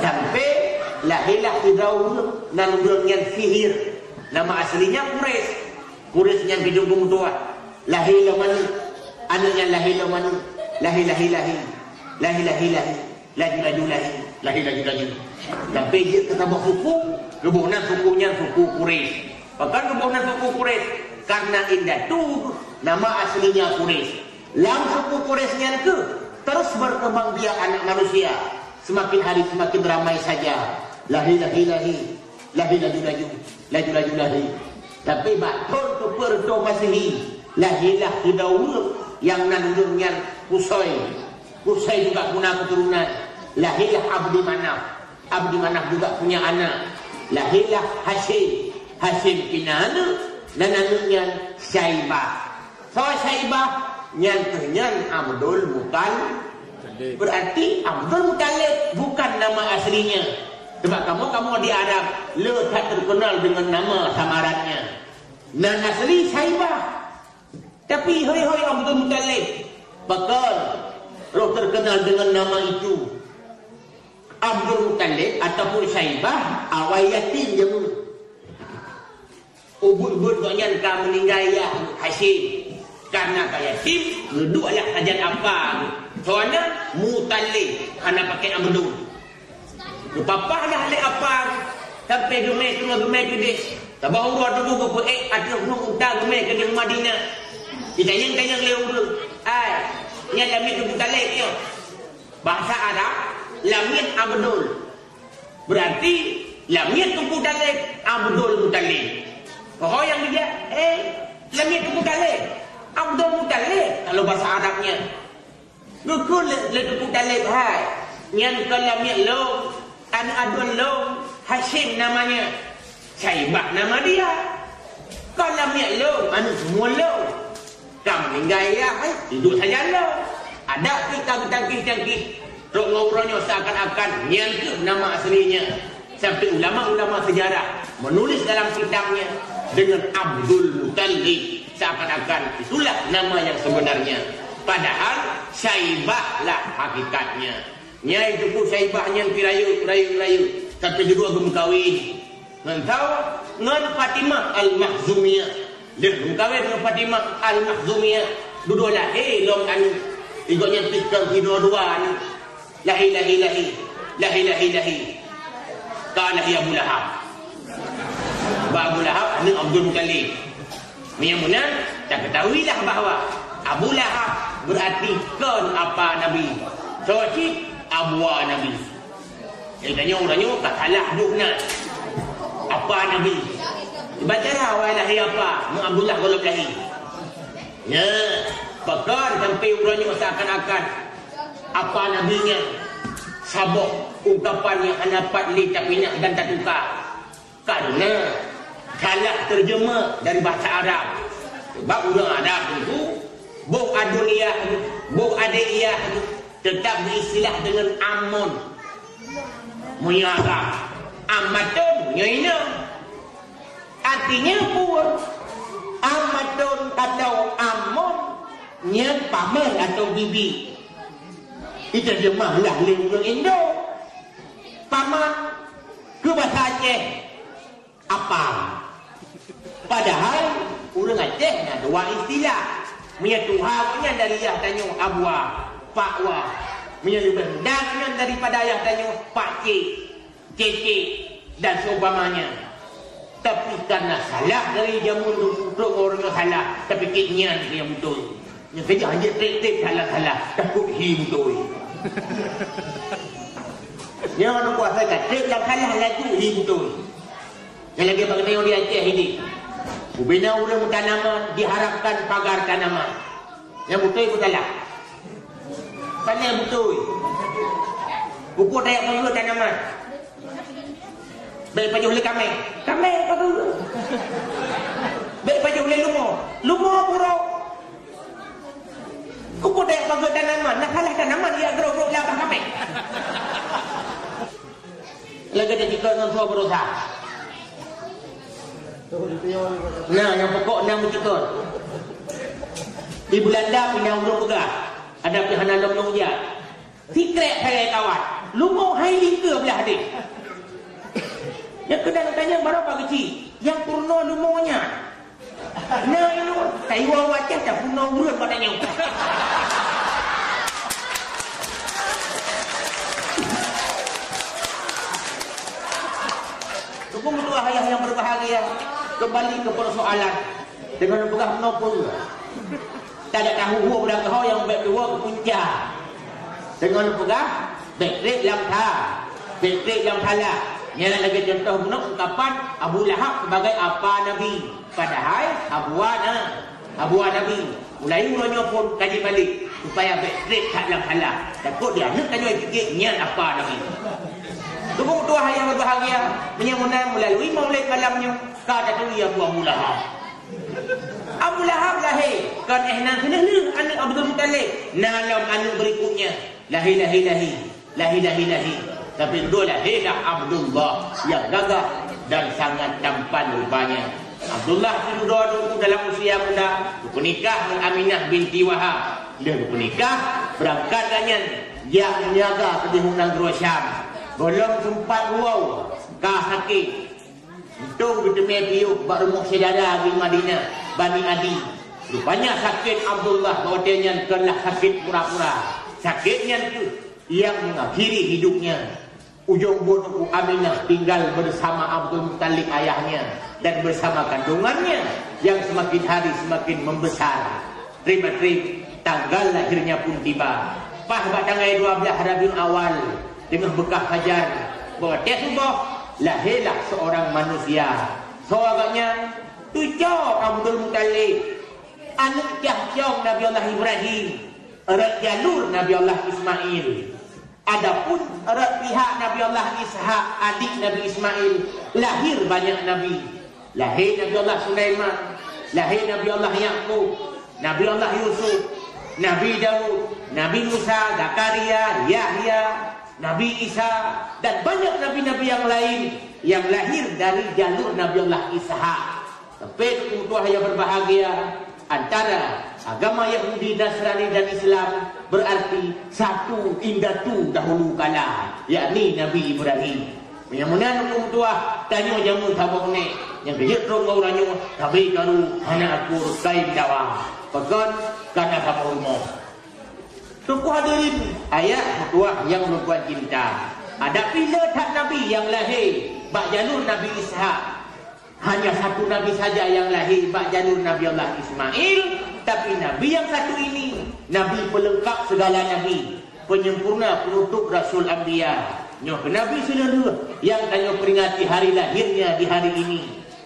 S2: Sampai lahirlah Firaun nalurun yang sihir. Nama aslinya Quraisy yang hidung tua. Lahirlah mana? Anaknya lahirlah mana? Lahir. Laju. Sampai dia ketabah suku, kebunan sukunya suku Quraisy. Bahkan kebunan suku Quraisy karena indah tu nama aslinya Quraisy. Lam suku Quraisynya ke terus berkembang biak anak manusia. Semakin hari semakin ramai saja. Lahir. Laju. Tapi batul tu perdo Masihi. Lahirlah Firaun yang nandungnya Qusay juga punya keturunan. Lahirlah Abdi Manaf juga punya anak. Lahirlah Hashim punya anak. Dan anaknya Syaibah. So Syaibah nyanyi Abdul bukan. Berarti Abdul Muttalib bukan nama aslinya. Sebab kamu di Arab tak terkenal dengan nama samarannya. Dan asli Syaibah. Tapi hoi Abdul Muttalib bakal roh terkenal dengan nama itu. Abdul Muttalib ataupun Syaibah awal yatim je pun. Ubud banyak kau meninggal ya Hashim. Karena kau yatim, duduklah saja apa. Soalnya Muttalib hanya pakai Abdul. Papa dah le apa. Sampai gemai tu deh. Tabah urut tu buku ada rumah utang gemai ke di Madinah. Kita yang lewat. Yang lamit tu Muttalib ya. Bahasa Arab lamit Abdul. Berarti lamit tu Muttalib, Abdul Muttalib. Kau yang dia lamit tu Muttalib, Abdul Muttalib kalau bahasa Arabnya. Gukul le tu Muttalib hai. Yang kalau lamit lo, an Abdul lo, Hashim namanya. Syaibah nama dia. Kalau lamit lo, anu semua lo. Kamu meninggal ya, hidup saja lo. Ada kita tangkis. Rok ngobrolnya seakan-akan nyangkut nama aslinya. Sampai ulama-ulama sejarah menulis dalam kitabnya dengan Abdul Muttalib. Seakan-akan itulah nama yang sebenarnya. Padahal Syaibah lah hakikatnya. Nyai itu pun Syaibahnya pirayu. Sampai kedua gemukawin. Ngentau ngan Fatimah Al-Makhzumiyah. Dia gemukawin dengan Fatimah Al-Makhzumiyah. Dua-dua long anu. Ikutnya tikam dua-dua anu. Lahi. Kana ya Abu Lahab. Abu Lahab ni Abdul Muttalib. Menyamuna tak ketahuilah bahawa Abu Lahab berarti kan apa Nabi. Soci abwa Nabi. Tanya orangnya tak salah dukna. Apa Nabi? Bacalah walahi apa? Abdullah golok lahi. Ya, pakar sampai orangnya seakan-akan apa nabinya sabuk ungkapan yang dapat ditapinak dan tak tukar karena salah terjemah dari bahasa Arab. Sebab orang Arab itu buh aduniyah, buh adiyah tetap diistilah dengan amun munyara amatun nyoina. Artinya pun amatun atau amun nya pamer atau bibi. Itu jemahlah lingkungan Indo. Paman ke bahasa Aceh apa? Padahal orang Aceh ada dua istilah. Punya Tuhan punya dari ayah tanya abwa, pakwa. Punya lebih rendah daripada ayah tanya pakcik, cecik dan seumpamanya. Tapi karena salah dari jamun untuk orang yang salah, tapi kitnya yang betul. Yang kerja hanya trik-trik salah-salah, takut betul. Yang orang kuasa kata yang salah lagi betul. Yang lagi bagi tengok di Aceh ini, ubina orang tanaman diharapkan pagar tanaman. Yang betul itu salah. Pandai betul. Buku tayak panggung tanaman. Baik paju oleh kami. Kami apa dulu? Baik paju oleh lumo buruk. Kuku tayak panggung tanaman. Nak kalah tanaman dia gerok-gerok lapah kami. Lagi dia jika dengan tua berusaha. Nah, yang pokok nama kita. Di Belanda pindah urut juga. Ada pihak lom dia. Tikrek saya kawan. Lumau hai lingka belah dia. Yang kedai tanya berapa kecil? Yang purno lumaunya. Nah ini Taiwan wajah dah purno urut padanya. Hukum itu ayah yang berbahagia. Kembali ke persoalan dengan begah menopul. Tak ada tahu budak kau yang baik dua ke puncak. Dengan begah baik dalam ta, baik dalam thala. Yang lagi contoh benar ungkapan Abu Lahab sebagai apa Nabi. Padahal Abu Nabi. Mulai ulanya pun kaji balik supaya baik tak dalam thala. Takut dia nak tanya fikir niat apa Nabi. Tunggu tua yang berbahagia menyamunai melalui maulid malamnya kata tu ya Abu Lahab. Abu Lahab lahir kan ehnan senang anak Abdul Muttalib. Nalam anak berikutnya lahi. Tapi dua lahirlah Abdullah yang gagah dan sangat tampan rupanya. Abdullah itu dulu dalam usia muda bernikah dengan Aminah binti Wahab. Dia bernikah berangkat dengan yang menjaga ke negeri Syam. Belum sempat wow kah sakit. Untung bertemu piuk baru saudara di Madinah Bani Adi. Rupanya sakit Abdullah bawanya telah sakit pura-pura. Sakitnya itu yang mengakhiri hidupnya. Ujung bunuh Aminah tinggal bersama Abdul Muttalib ayahnya dan bersama kandungannya yang semakin hari semakin membesar. Trip tanggal lahirnya pun tiba. Pas tanggal 12 Rabiul Awal dengan bekah fajar bahwa dia subuh lahirlah seorang manusia. Soalnya tujuh Abdul Muttalib anak jahjong Nabi Allah Ibrahim, erat jalur Nabi Allah Ismail. Adapun erat pihak Nabi Allah Ishak, adik Nabi Ismail, lahir banyak Nabi. Lahir Nabi Allah Sulaiman, lahir Nabi Allah Yaqub, Nabi Allah Yusuf, Nabi Daud, Nabi Musa, Zakaria, Yahya, Nabi Isa dan banyak nabi-nabi yang lain yang lahir dari jalur Nabi Allah Ishak. Tapi untuk yang berbahagia antara agama Yahudi, Nasrani dan Islam berarti satu indatu dahulu kala, yakni Nabi Ibrahim. Menyamunan hukum tua tanya jamu tabung ni yang kejut rong orangnya tapi karu anak aku kain dawa pekan karena sama umum. Tuku hadirin ayat tua yang membuat cinta. Ada pila tak Nabi yang lahir bak jalur Nabi Ishak. Hanya satu Nabi saja yang lahir bak jalur Nabi Allah Ismail. Tapi Nabi yang satu ini Nabi pelengkap segala Nabi, penyempurna penutup Rasul Anbiya. Nyoh Nabi seluruh yang tanya peringati hari lahirnya di hari ini.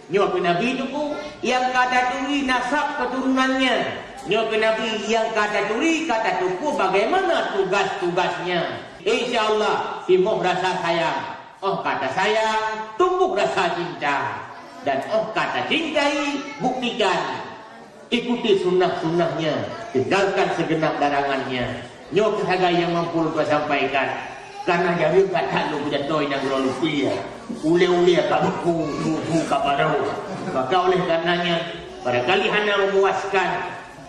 S2: Nyoh Nabi itu pun yang kata turi nasab keturunannya. Nyoh Nabi yang kata turi kata tuku bagaimana tugas-tugasnya. InsyaAllah simuh rasa sayang. Oh kata sayang tumbuh rasa cinta. Dan oh kata cintai buktikan. Ikuti sunnah-sunnahnya, tinggalkan segenap larangannya. Nyoh kesaga yang mampu lupa sampaikan. Karena jadi kata lu jatuh yang lupa. Ule-ule kamu buka pada. Maka oleh karenanya barangkali hanya memuaskan.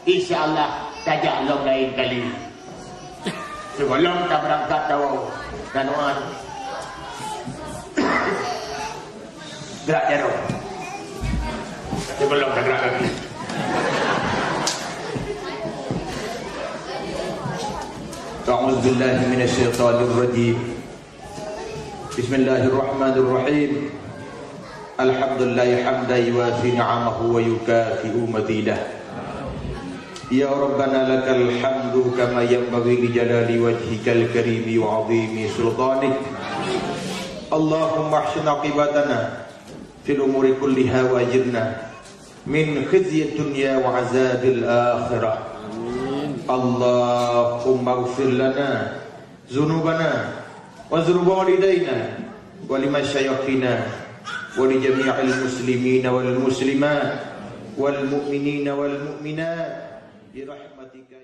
S2: InsyaAllah tajak Allah lain kali. Sebelum kita berangkat tahu kanuan gerak jarum. Sebelum kita gerak kaki.
S1: أعوذ بالله من الشيطان الرجيم بسم الله الرحمن الرحيم الحمد لله حمدا يوافي نعمه ويكافئ مزيده يا ربنا لك الحمد كما ينبغي لجلال وجهك الكريم وعظيم سلطانك اللهم احسن عاقبتنا في الأمور كلها وأجرنا من خزي الدنيا وعذاب الآخرة Allahumma ighfir lana dzunubana wa dzunuba walidaina wa limasyayikhina wa li jami'il muslimina wal muslimat wal mu'minina wal mu'minat bi rahmatika